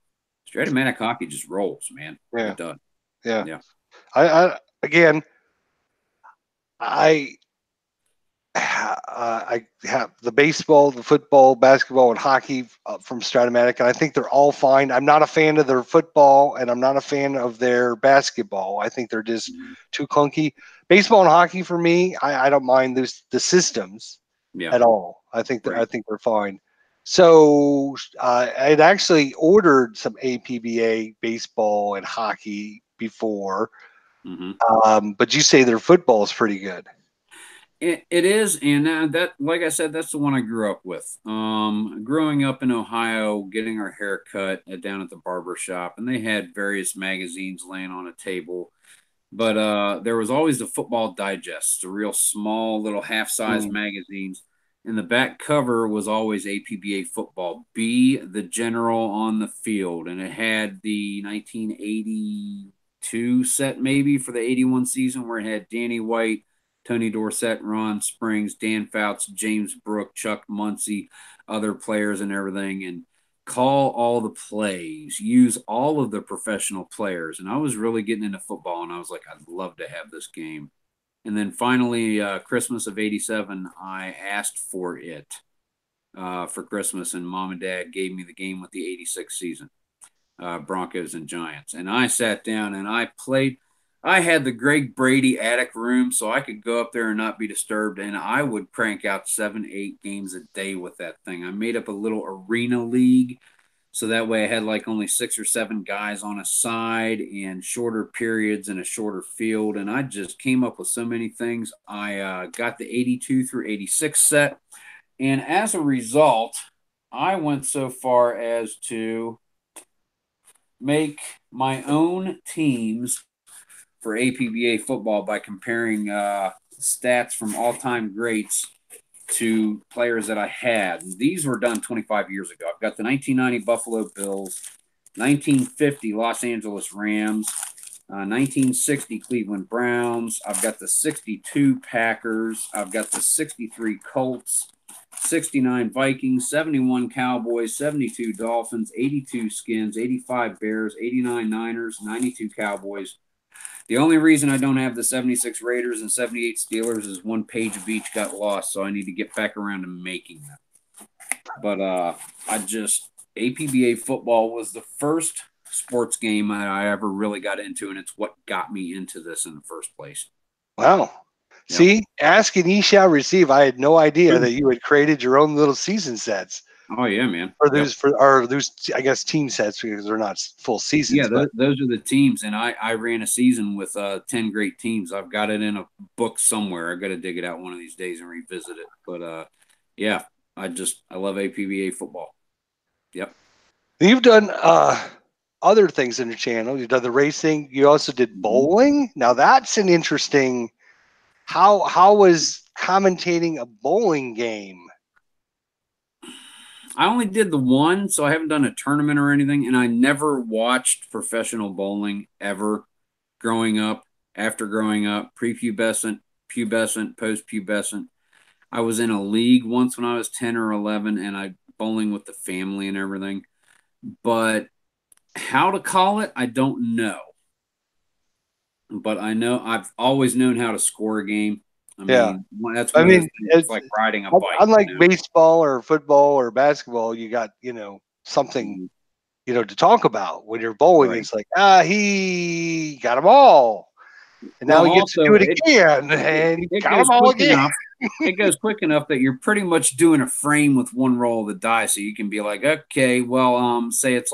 Stratomatic hockey just rolls, man. Yeah. It does. Yeah. I have the baseball, the football, basketball, and hockey from Stratomatic, and I think they're all fine. I'm not a fan of their football, and I'm not a fan of their basketball. I think they're just too clunky. Baseball and hockey for me, I don't mind the systems at all. I think they're fine. So I'd actually ordered some APBA baseball and hockey before, but you say their football is pretty good. It is, and that, like I said, that's the one I grew up with. Growing up in Ohio, getting our hair cut down at the barber shop, and they had various magazines laying on a table. But there was always the Football Digest, the real small little half-size magazines. And the back cover was always APBA football, Be the General on the Field. And it had the 1982 set maybe for the 81 season where it had Danny White, Tony Dorsett, Ron Springs, Dan Fouts, James Brook, Chuck Muncie, other players and everything. And call all the plays, use all of the professional players. And I was really getting into football, and I was like, I'd love to have this game. And then finally, Christmas of '87, I asked for it. for Christmas, and Mom and Dad gave me the game with the '86 season, Broncos and Giants, and I sat down and I played. I had the Greg Brady attic room, so I could go up there and not be disturbed, and I would crank out 7, 8 games a day with that thing. I made up a little arena league, so that way I had like only 6 or 7 guys on a side and shorter periods and a shorter field. And I just came up with so many things. I got the 82 through 86 set. And as a result, I went so far as to make my own teams for APBA football by comparing stats from all-time greats to players that I had. These were done 25 years ago. I've got the 1990 Buffalo Bills, 1950 Los Angeles Rams, 1960 Cleveland Browns. I've got the 62 Packers. I've got the 63 Colts, 69 Vikings, 71 Cowboys, 72 Dolphins, 82 Skins, 85 Bears, 89 Niners, 92 Cowboys. The only reason I don't have the 76 Raiders and 78 Steelers is one page of each got lost, so I need to get back around to making them. But APBA football was the first sports game I ever really got into, and it's what got me into this in the first place. Wow. Yep. See, ask and ye shall receive. I had no idea that you had created your own little season sets. Oh yeah, man. Or those I guess team sets, because they're not full seasons. Yeah, those are the teams, and I ran a season with 10 great teams. I've got it in a book somewhere. I got to dig it out one of these days and revisit it. But yeah, I love APBA football. Yep. You've done other things in your channel. You've done the racing. You also did bowling. Now that's an interesting. How was commentating a bowling game? I only did the one, so I haven't done a tournament or anything, and I never watched professional bowling ever growing up, after growing up, prepubescent, pubescent, post-pubescent. I was in a league once when I was 10 or 11, and I bowling with the family and everything. But how to call it, I don't know. But I know I've always known how to score a game. I mean, that's one of those things. It's like riding a bike. Unlike baseball or football or basketball, you got, something, to talk about. When you're bowling, right. It's like, he got them all. And now he gets to do it again. And he got them all again. It goes quick enough that you're pretty much doing a frame with one roll of the die. So you can be like, okay, well, say it's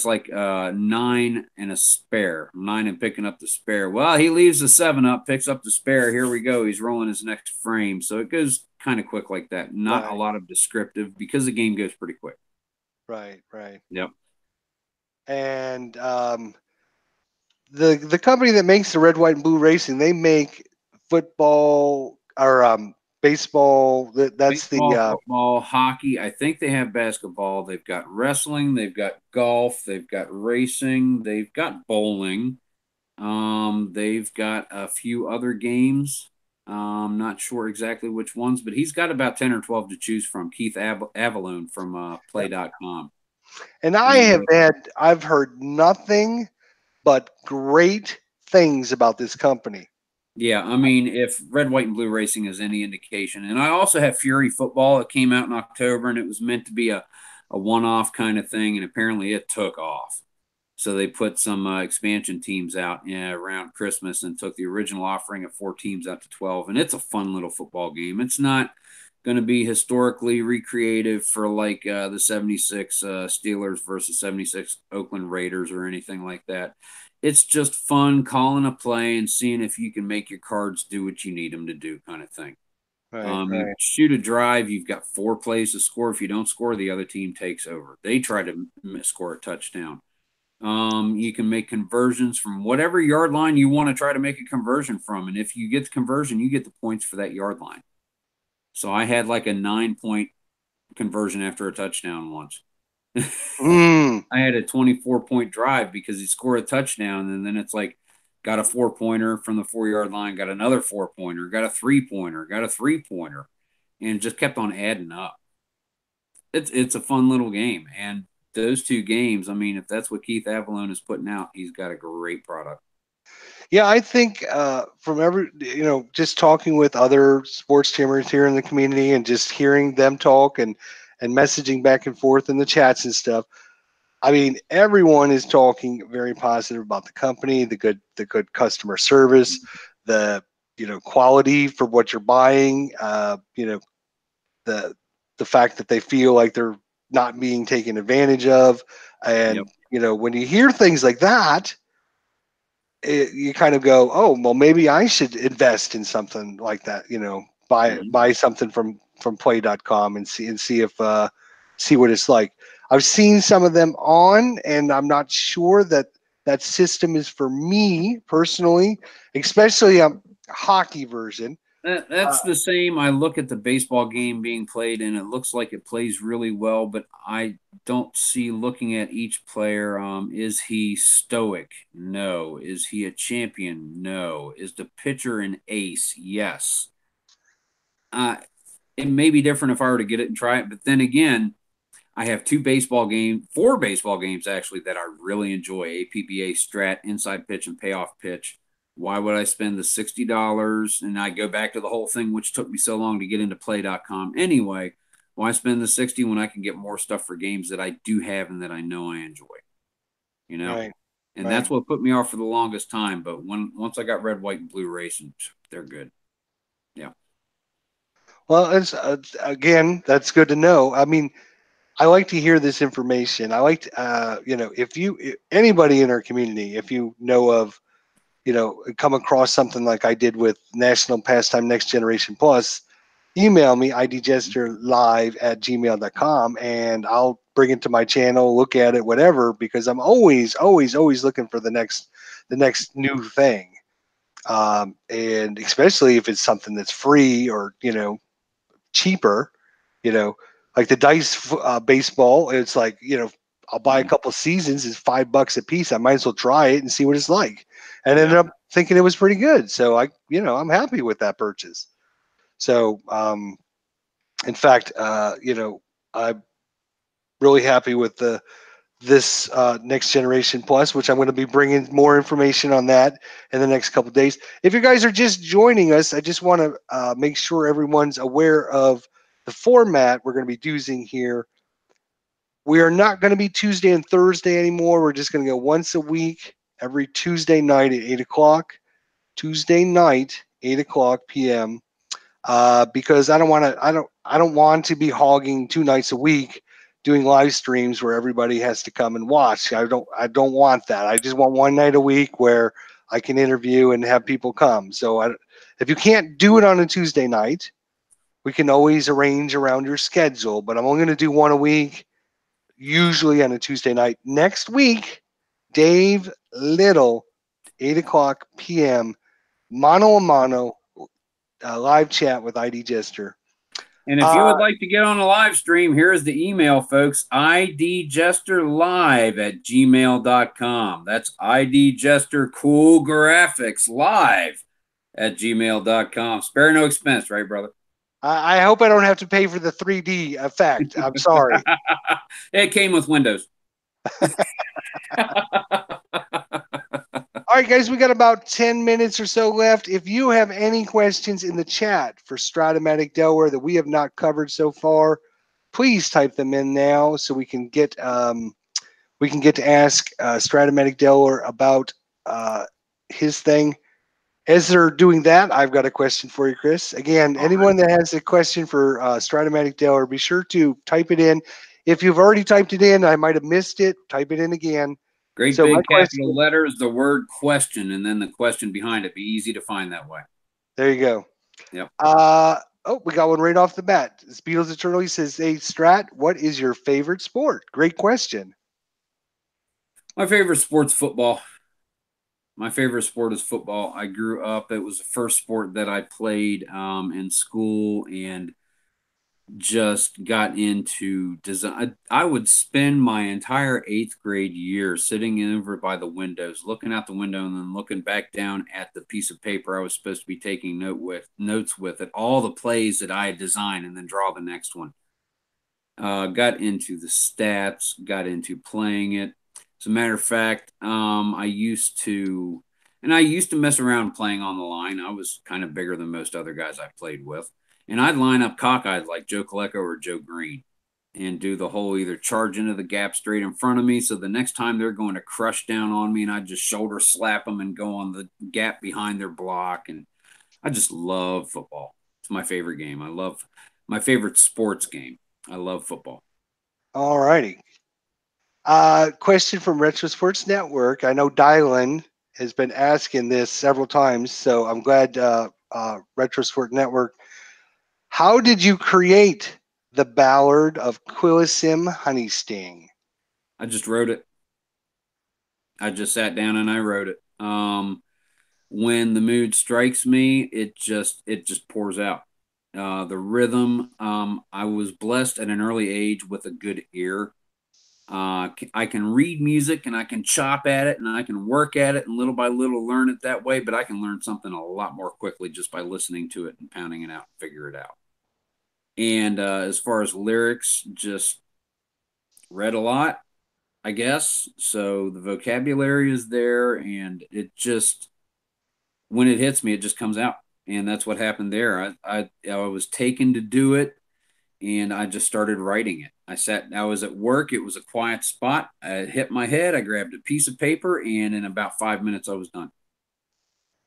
like 9 and a spare, 9 and picking up the spare. Well, he leaves the 7 up, picks up the spare. Here we go. He's rolling his next frame. So it goes kind of quick like that. Not a lot of descriptive, because the game goes pretty quick. Right. Yep. And the company that makes the red, white, and blue racing, they make football or baseball. That's baseball, football, hockey. I think they have basketball. They've got wrestling. They've got golf. They've got racing. They've got bowling. They've got a few other games. I'm not sure exactly which ones, but he's got about 10 or 12 to choose from. Keith Avalone from Play.com. And I've heard nothing but great things about this company. Yeah, I mean, if red, white, and blue racing is any indication. And I also have Fury Football. It came out in October, and it was meant to be a one-off kind of thing, and apparently it took off. So they put some expansion teams out around Christmas and took the original offering of 4 teams out to 12. And it's a fun little football game. It's not going to be historically recreative for like the 76 Steelers versus 76 Oakland Raiders or anything like that. It's just fun calling a play and seeing if you can make your cards do what you need them to do, kind of thing. Right. You shoot a drive, you've got 4 plays to score. If you don't score, the other team takes over. They try to score a touchdown. You can make conversions from whatever yard line you want to try to make a conversion from. And if you get the conversion, you get the points for that yard line. So I had like a 9-point conversion after a touchdown once. I had a 24-point drive because he scored a touchdown, and then it's like got a 4-pointer from the 4-yard line, got another 4-pointer, got a 3-pointer, got a 3-pointer, and just kept on adding up. It's a fun little game. And those 2 games, I mean, if that's what Keith Avalone is putting out, he's got a great product. Yeah, I think from just talking with other sports teamers here in the community and just hearing them talk and messaging back and forth in the chats and stuff. I mean, everyone is talking very positive about the company, the good customer service, the quality for what you're buying. The the fact that they feel like they're not being taken advantage of, Yep. and when you hear things like that, you kind of go, oh, well, maybe I should invest in something like that. Buy Mhm. buy something from play.com and see if see what it's like. I've seen some of them on, and I'm not sure that that system is for me personally, especially a hockey version. That's the same. I look at the baseball game being played, and it looks like it plays really well, but I don't see looking at each player. Is he stoic? No. Is he a champion? No. Is the pitcher an ace? Yes. Uh, it may be different if I were to get it and try it, but then again, I have four baseball games actually that I really enjoy: APBA, Strat, Inside Pitch, and Payoff Pitch. Why would I spend the $60? And I go back to the whole thing, which took me so long to get into play.com anyway. Why spend the 60 when I can get more stuff for games that I do have and that I know I enjoy? You know? Right, And right. that's what put me off for the longest time. But once I got red, white, and blue racing, they're good. Yeah. Well, it's again, that's good to know. I mean, I like to hear this information. I like to, if anybody in our community, if you know of, come across something like I did with National Pastime Next Generation Plus, email me idjesterlive@gmail.com, and I'll bring it to my channel, look at it, whatever, because I'm always, always, always looking for the next new thing. And especially if it's something that's free or cheaper, you know, like the dice baseball. It's like I'll buy a Mhm. couple seasons. It's $5 a piece. I might as well try it and see what it's like. And ended Yeah. up thinking it was pretty good. So I'm happy with that purchase. So in fact, I'm really happy with this next generation plus, which I'm going to be bringing more information on that in the next couple of days. If you guys are just joining us, I just want to make sure everyone's aware of the format we're going to be using here. We are not going to be Tuesday and Thursday anymore. We're just going to go once a week, every Tuesday night at 8 o'clock. Tuesday night, 8 o'clock p.m. Because I don't want to be hogging 2 nights a week doing live streams where everybody has to come and watch. I don't want that. I just want one night a week where I can interview and have people come. So if you can't do it on a Tuesday night, we can always arrange around your schedule. But I'm only going to do one a week, usually on a Tuesday night. Next week, Dave Little, 8 o'clock p.m. Mano a mano, live chat with ID Jester. And if you Uh, would like to get on a live stream, here's the email, folks: idjesterlive@gmail.com. That's idjester cool graphics live@gmail.com. Spare no expense, right, brother? I hope I don't have to pay for the 3D effect. I'm sorry. It came with Windows. All right, guys, we got about 10 minutes or so left. If you have any questions in the chat for Stratomatic Delaware that we have not covered so far, please type them in now so we can get to ask Stratomatic Delaware about his thing. As they're doing that, I've got a question for you, Chris. Again, All right. anyone that has a question for Stratomatic Delaware, be sure to type it in. If you've already typed it in, I might have missed it. Type it in again. Great So my big capital question, letters, the word question, and then the question behind it. Be easy to find that way. there you go. Yep. We got one right off the bat. Beatles Eternally says, "Hey, Strat, what is your favorite sport?" Great question. My favorite sport's football. My favorite sport is football. I grew up, it was the first sport that I played in school, and just got into design. I would spend my entire eighth grade year sitting over by the windows, looking out the window, and then looking back down at the piece of paper I was supposed to be taking notes with at all the plays that I had designed, and then draw the next one. Got into the stats, got into playing it. As a matter of fact, I used to And I used to mess around playing on the line. I was kind of bigger than most other guys I played with. And I'd line up cockeyed like Joe Colecco or Joe Green and do the whole either charge into the gap straight in front of me. So the next time they're going to crush down on me, and I just shoulder slap them and go on the gap behind their block. And I just love football. It's my favorite game. I love my favorite sports game. I love football. All righty. Question from Retro Sports Network. I know Dylan has been asking this several times, so I'm glad Retro Sport Network. How did you create the Ballad of Quillisim Honeysting? I just wrote it. I just sat down and I wrote it. When the mood strikes me, it just pours out. The rhythm. I was blessed at an early age with a good ear. I can read music and I can chop at it and I can work at it and little by little learn it that way, but I can learn something a lot more quickly just by listening to it and pounding it out and figure it out. And as far as lyrics, just read a lot, I guess. So the vocabulary is there, and it just, when it hits me, it just comes out. And that's what happened there. I was taken to do it, and I just started writing it. I was at work. It was a quiet spot. I hit my head. I grabbed a piece of paper, and in about 5 minutes, I was done.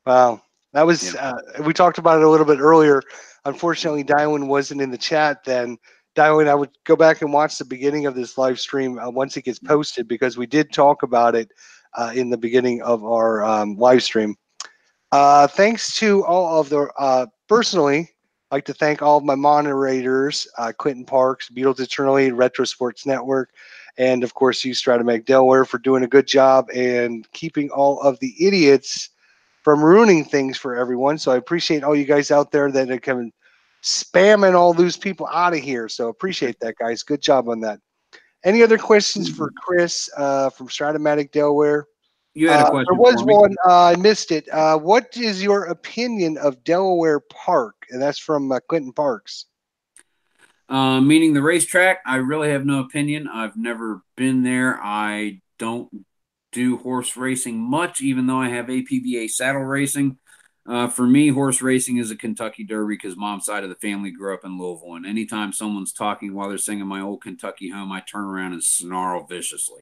Wow. That was, we talked about it a little bit earlier. Unfortunately, Dylan wasn't in the chat then. Dylan, I would go back and watch the beginning of this live stream once it gets posted, because we did talk about it in the beginning of our live stream. Thanks to all of the, personally, I'd like to thank all of my moderators, Clinton Parks, Beatles Eternally, Retro Sports Network, and of course you, STRATOMATIC Delaware, for doing a good job and keeping all of the idiots from ruining things for everyone. So I appreciate all you guys out there that are coming spamming all those people out of here. So appreciate that, guys. Good job on that. Any other questions for Chris from STRATOMATIC Delaware? You had a question there was for me? one. I missed it. What is your opinion of Delaware Park? And that's from Clinton Parks. Meaning the racetrack, I really have no opinion. I've never been there. I don't do horse racing much, even though I have APBA saddle racing. For me, horse racing is a Kentucky Derby because mom's side of the family grew up in Louisville. And anytime someone's talking while they're singing My Old Kentucky Home, I turn around and snarl viciously.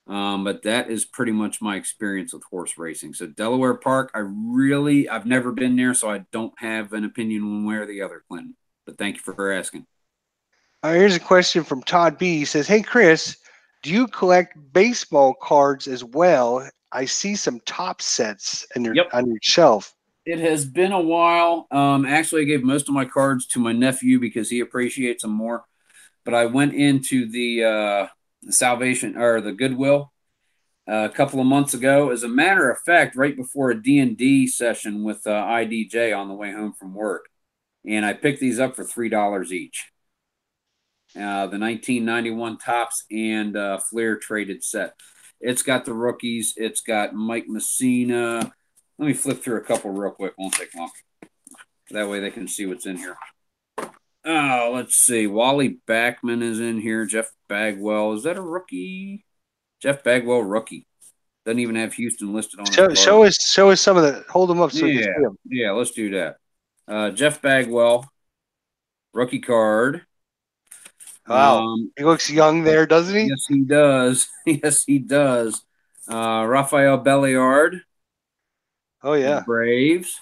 But that is pretty much my experience with horse racing. So Delaware Park, I've never been there, so I don't have an opinion one way or the other, Clinton. But thank you for asking. Here's a question from Todd B. He says, "Hey Chris, do you collect baseball cards as well? I see some top sets on your shelf." It has been a while. Actually, I gave most of my cards to my nephew because he appreciates them more. But I went into the Salvation or the Goodwill a couple of months ago. As a matter of fact, right before a D&D session with IDJ on the way home from work. And I picked these up for $3 each. The 1991 Topps and Flair traded set. It's got the rookies. It's got Mike Messina. Let me flip through a couple real quick. Won't take long. That way they can see what's in here. Oh, let's see. Wally Backman is in here. Jeff Bagwell. Is that a rookie? Jeff Bagwell, rookie. Doesn't even have Houston listed on his card. Show us some of the. Hold them up so we can see them. Yeah, let's do that. Jeff Bagwell, rookie card. Wow, he looks young there, doesn't he? Yes, he does. Yes, he does. Rafael Belliard. Oh yeah, Braves,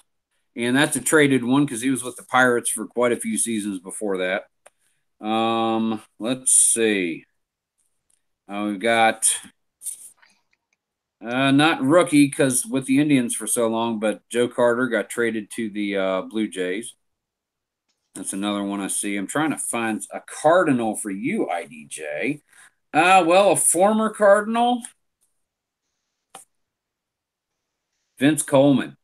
and that's a traded one because he was with the Pirates for quite a few seasons before that. Let's see. We've got not rookie because with the Indians for so long, but Joe Carter got traded to the Blue Jays. That's another one I see. I'm trying to find a Cardinal for you, IDJ. Well, a former Cardinal, Vince Coleman.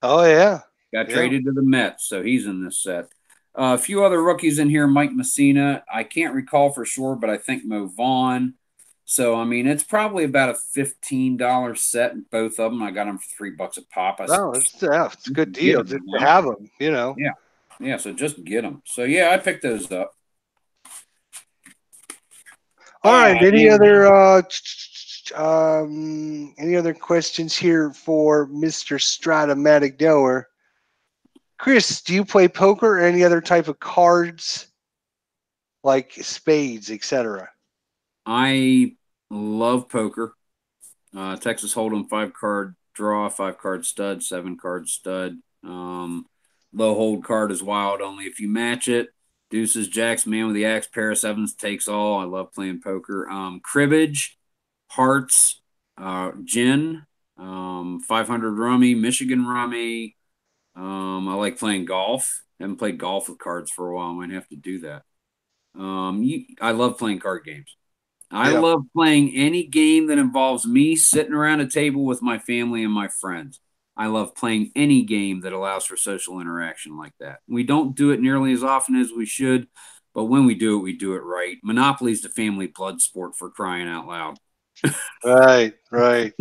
Oh, yeah. Got traded to the Mets, so he's in this set. A few other rookies in here, Mike Messina. I can't recall for sure, but I think Mo Vaughn. So, I mean, it's probably about a $15 set in both of them. I got them for $3 a pop. Wow, it's a good deal to have them, you know. Yeah. Yeah, so just get them. So, yeah, I picked those up. All right. Any other Any other questions here for Mr. Stratomatic Delaware? Chris, do you play poker or any other type of cards like spades, etc.? I love poker. Texas Hold'em 5-card draw, 5-card stud, 7-card stud. Low hold card is wild. Only if you match it. Deuces, jacks, man with the axe, pair of sevens takes all. I love playing poker. Cribbage, hearts, gin, 500 rummy, Michigan rummy. I like playing golf. Haven't played golf with cards for a while. I might have to do that. I love playing card games. I Yeah. love playing any game that involves me sitting around a table with my family and my friends. I love playing any game that allows for social interaction like that. We don't do it nearly as often as we should, but when we do it right. Monopoly's the family blood sport, for crying out loud. Right. I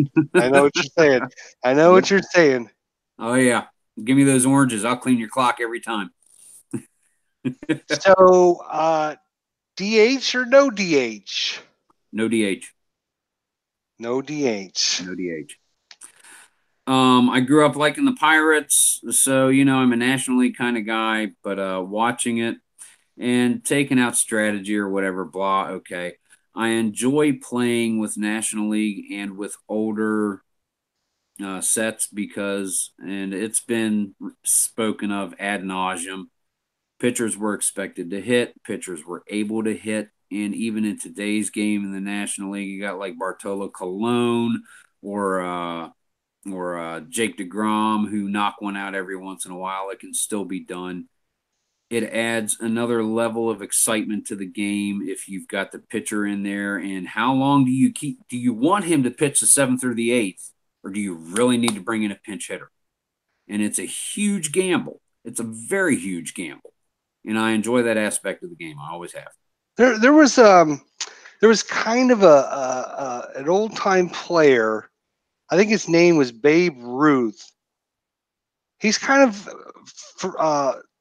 know what you're saying. What you're saying. Oh, yeah. Give me those oranges. I'll clean your clock every time. So, DH or no DH? No DH. No DH. No DH. I grew up liking the Pirates, so I'm a National League kind of guy, but watching it and taking out strategy or whatever, blah, okay. I enjoy playing with National League and with older sets because, and it's been spoken of ad nauseum, pitchers were expected to hit, pitchers were able to hit, and even in today's game in the National League, you got like Bartolo Colon or Jake DeGrom, who knock one out every once in a while. It can still be done. It adds another level of excitement to the game if you've got the pitcher in there. And how long do you want him to pitch the 7th or the 8th, or do you really need to bring in a pinch hitter? And it's a huge gamble. It's a very huge gamble. And I enjoy that aspect of the game. I always have. There was kind of an old time player. I think his name was Babe Ruth. He's kind of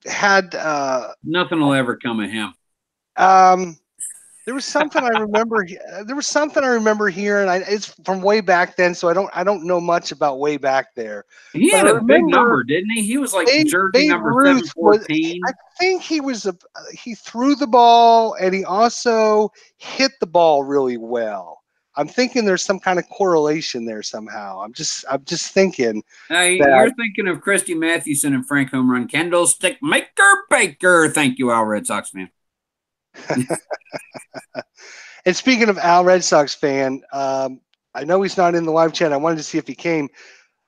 had nothing will ever come of him. There was something I remember. Hearing. It's from way back then, so I don't know much about way back there. He had a big number, didn't he? He was like jersey number 714. I think he threw the ball and he also hit the ball really well. I'm thinking there's some kind of correlation there somehow. I'm just thinking. You're thinking of Christy Mathewson and Frank Home Run Candlestick Maker Baker. Thank you, Al Red Sox fan. And speaking of Al Red Sox fan, I know he's not in the live chat. I wanted to see if he came,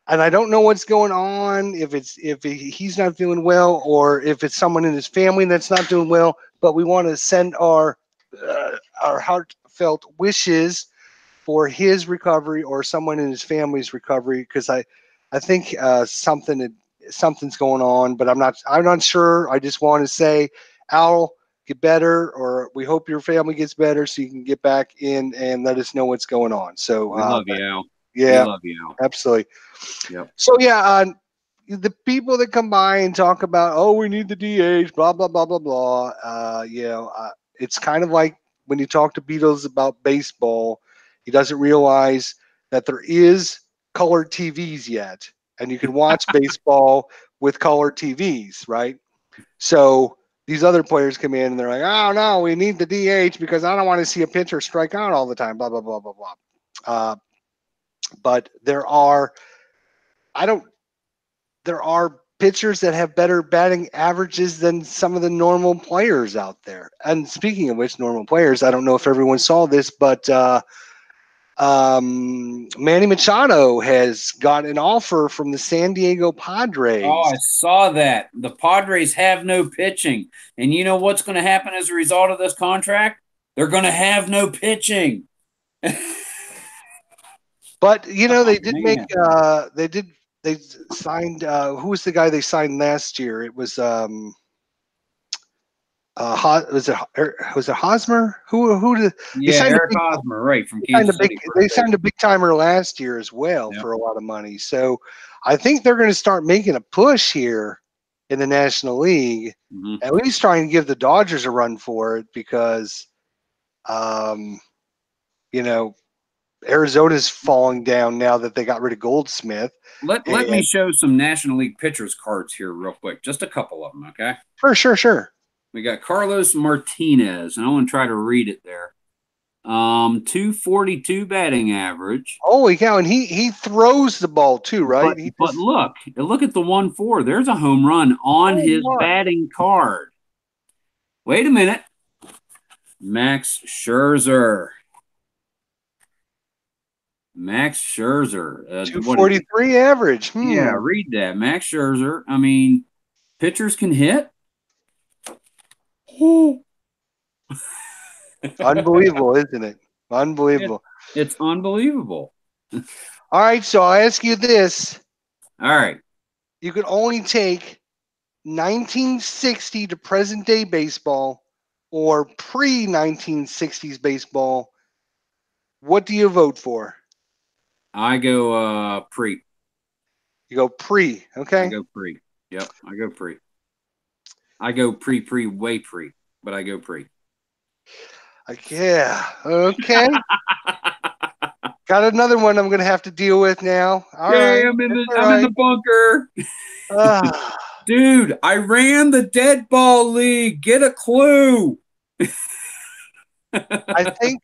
and I don't know what's going on. If he's not feeling well, or if it's someone in his family that's not doing well. But we want to send our heartfelt wishes for his recovery or someone in his family's recovery, because I think something's going on, but I'm not sure. I just want to say, Al, get better, or we hope your family gets better so you can get back in and let us know what's going on. So we love you, Al. Yeah, we love you, Al. Absolutely. Yep. So the people that come by and talk about, oh, we need the DH, blah blah blah blah blah. It's kind of like when you talk to Beatles about baseball, he doesn't realize that there is colored TVs yet, and you can watch baseball with colored TVs, right? So these other players come in and they're like, oh, no, we need the DH because I don't want to see a pitcher strike out all the time, blah, blah, blah, blah, blah. But there are pitchers that have better batting averages than some of the normal players out there. And speaking of which, normal players, I don't know if everyone saw this, but Manny Machado has got an offer from the San Diego Padres. Oh, I saw that. The Padres have no pitching. And you know what's going to happen as a result of this contract? They're going to have no pitching. But they did they signed who was the guy they signed last year? It was was it Hosmer? Who did Eric Hosmer, right, from Kansas City. They signed a big timer last year as well for a lot of money. So I think they're going to start making a push here in the National League, at least trying to give the Dodgers a run for it, because Arizona's falling down now that they got rid of Goldsmith. Let me show some National League pitchers cards here real quick. Just a couple of them, okay? Sure. We got Carlos Martinez, and I want to try to read it there. 242 batting average. Holy cow! And he throws the ball too, right? But look at the 1-4. There's a home run on his batting card. Wait a minute. Max Scherzer. 243 average. Yeah, read that. Max Scherzer. I mean, pitchers can hit. Unbelievable, isn't it? Unbelievable. It's unbelievable. All right, so I'll ask you this. All right. You could only take 1960 to present day baseball or pre-1960s baseball. What do you vote for? I go pre. You go pre, okay? I go pre. Yep, I go pre. I go pre, way pre, but I go pre. Yeah, okay. Got another one I'm going to have to deal with now. All right. I'm in the bunker. Dude, I ran the dead ball league. Get a clue. I think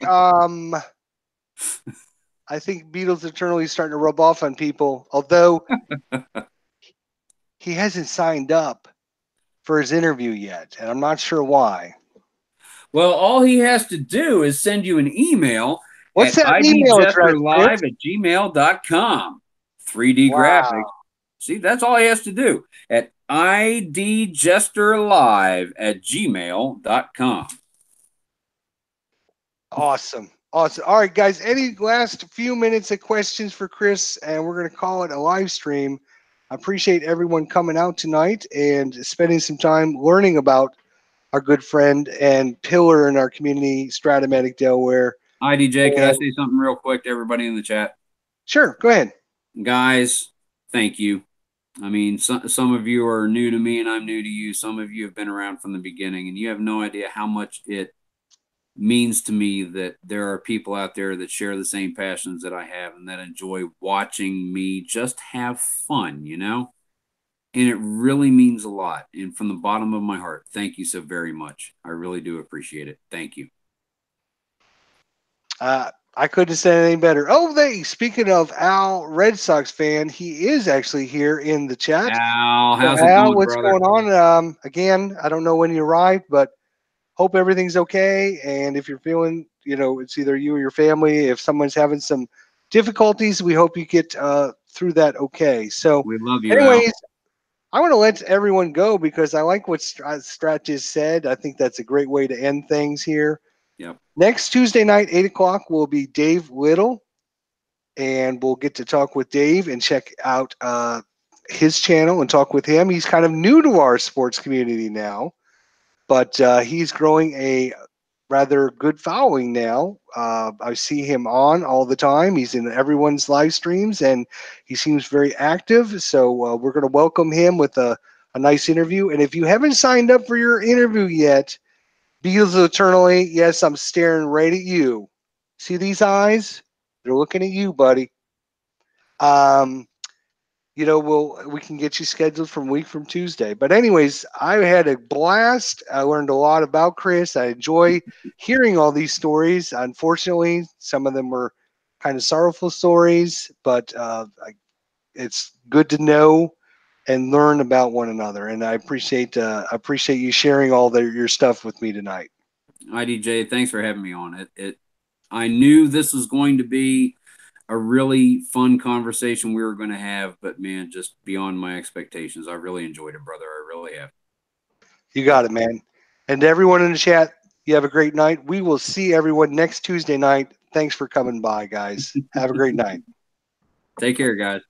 Beatles Eternally is starting to rub off on people, although he hasn't signed up for his interview yet, and I'm not sure why. Well, all he has to do is send you an email. What's that email address? idjesterlive@gmail.com. 3D graphics. See, that's all he has to do. At idjesterlive@gmail.com. Awesome. All right, guys. Any last few minutes of questions for Chris, and we're going to call it a live stream. I appreciate everyone coming out tonight and spending some time learning about our good friend and pillar in our community, Stratomatic Delaware. IDJ, could I say something real quick to everybody in the chat? Sure, go ahead. Guys, thank you. I mean, some of you are new to me and I'm new to you. Some of you have been around from the beginning, and you have no idea how much it means to me that there are people out there that share the same passions that I have and that enjoy watching me just have fun, you know? And it really means a lot. And from the bottom of my heart, thank you so very much. I really do appreciate it. Thank you. I couldn't have said anything better. Oh, speaking of Al, Red Sox fan, he is actually here in the chat. Al, how's it going, what's brother? going on? Again, I don't know when you arrived, but hope everything's okay. And if you're feeling, it's either you or your family. If someone's having some difficulties, we hope you get through that okay. So, we love you, anyways, Al. I want to let everyone go because I like what Strat just said. I think that's a great way to end things here. Yep. Next Tuesday night, 8 o'clock, will be Dave Little, and we'll get to talk with Dave and check out his channel and talk with him. He's kind of new to our sports community now, but he's growing a rather good following now. I see him on all the time. He's in everyone's live streams, and he seems very active. So we're going to welcome him with a nice interview. And if you haven't signed up for your interview yet, Beatles Eternally, yes, I'm staring right at you. See these eyes? They're looking at you, buddy. We can get you scheduled from Tuesday. But anyways, I had a blast. I learned a lot about Chris. I enjoy hearing all these stories. Unfortunately, some of them were kind of sorrowful stories, but it's good to know and learn about one another. And I appreciate you sharing all your stuff with me tonight. IDJ, thanks for having me on. I knew this was going to be a really fun conversation we were going to have, but man, just beyond my expectations. I really enjoyed it, brother. I really have. You got it, man. And to everyone in the chat, you have a great night. We will see everyone next Tuesday night. Thanks for coming by, guys. Have a great night. Take care, guys.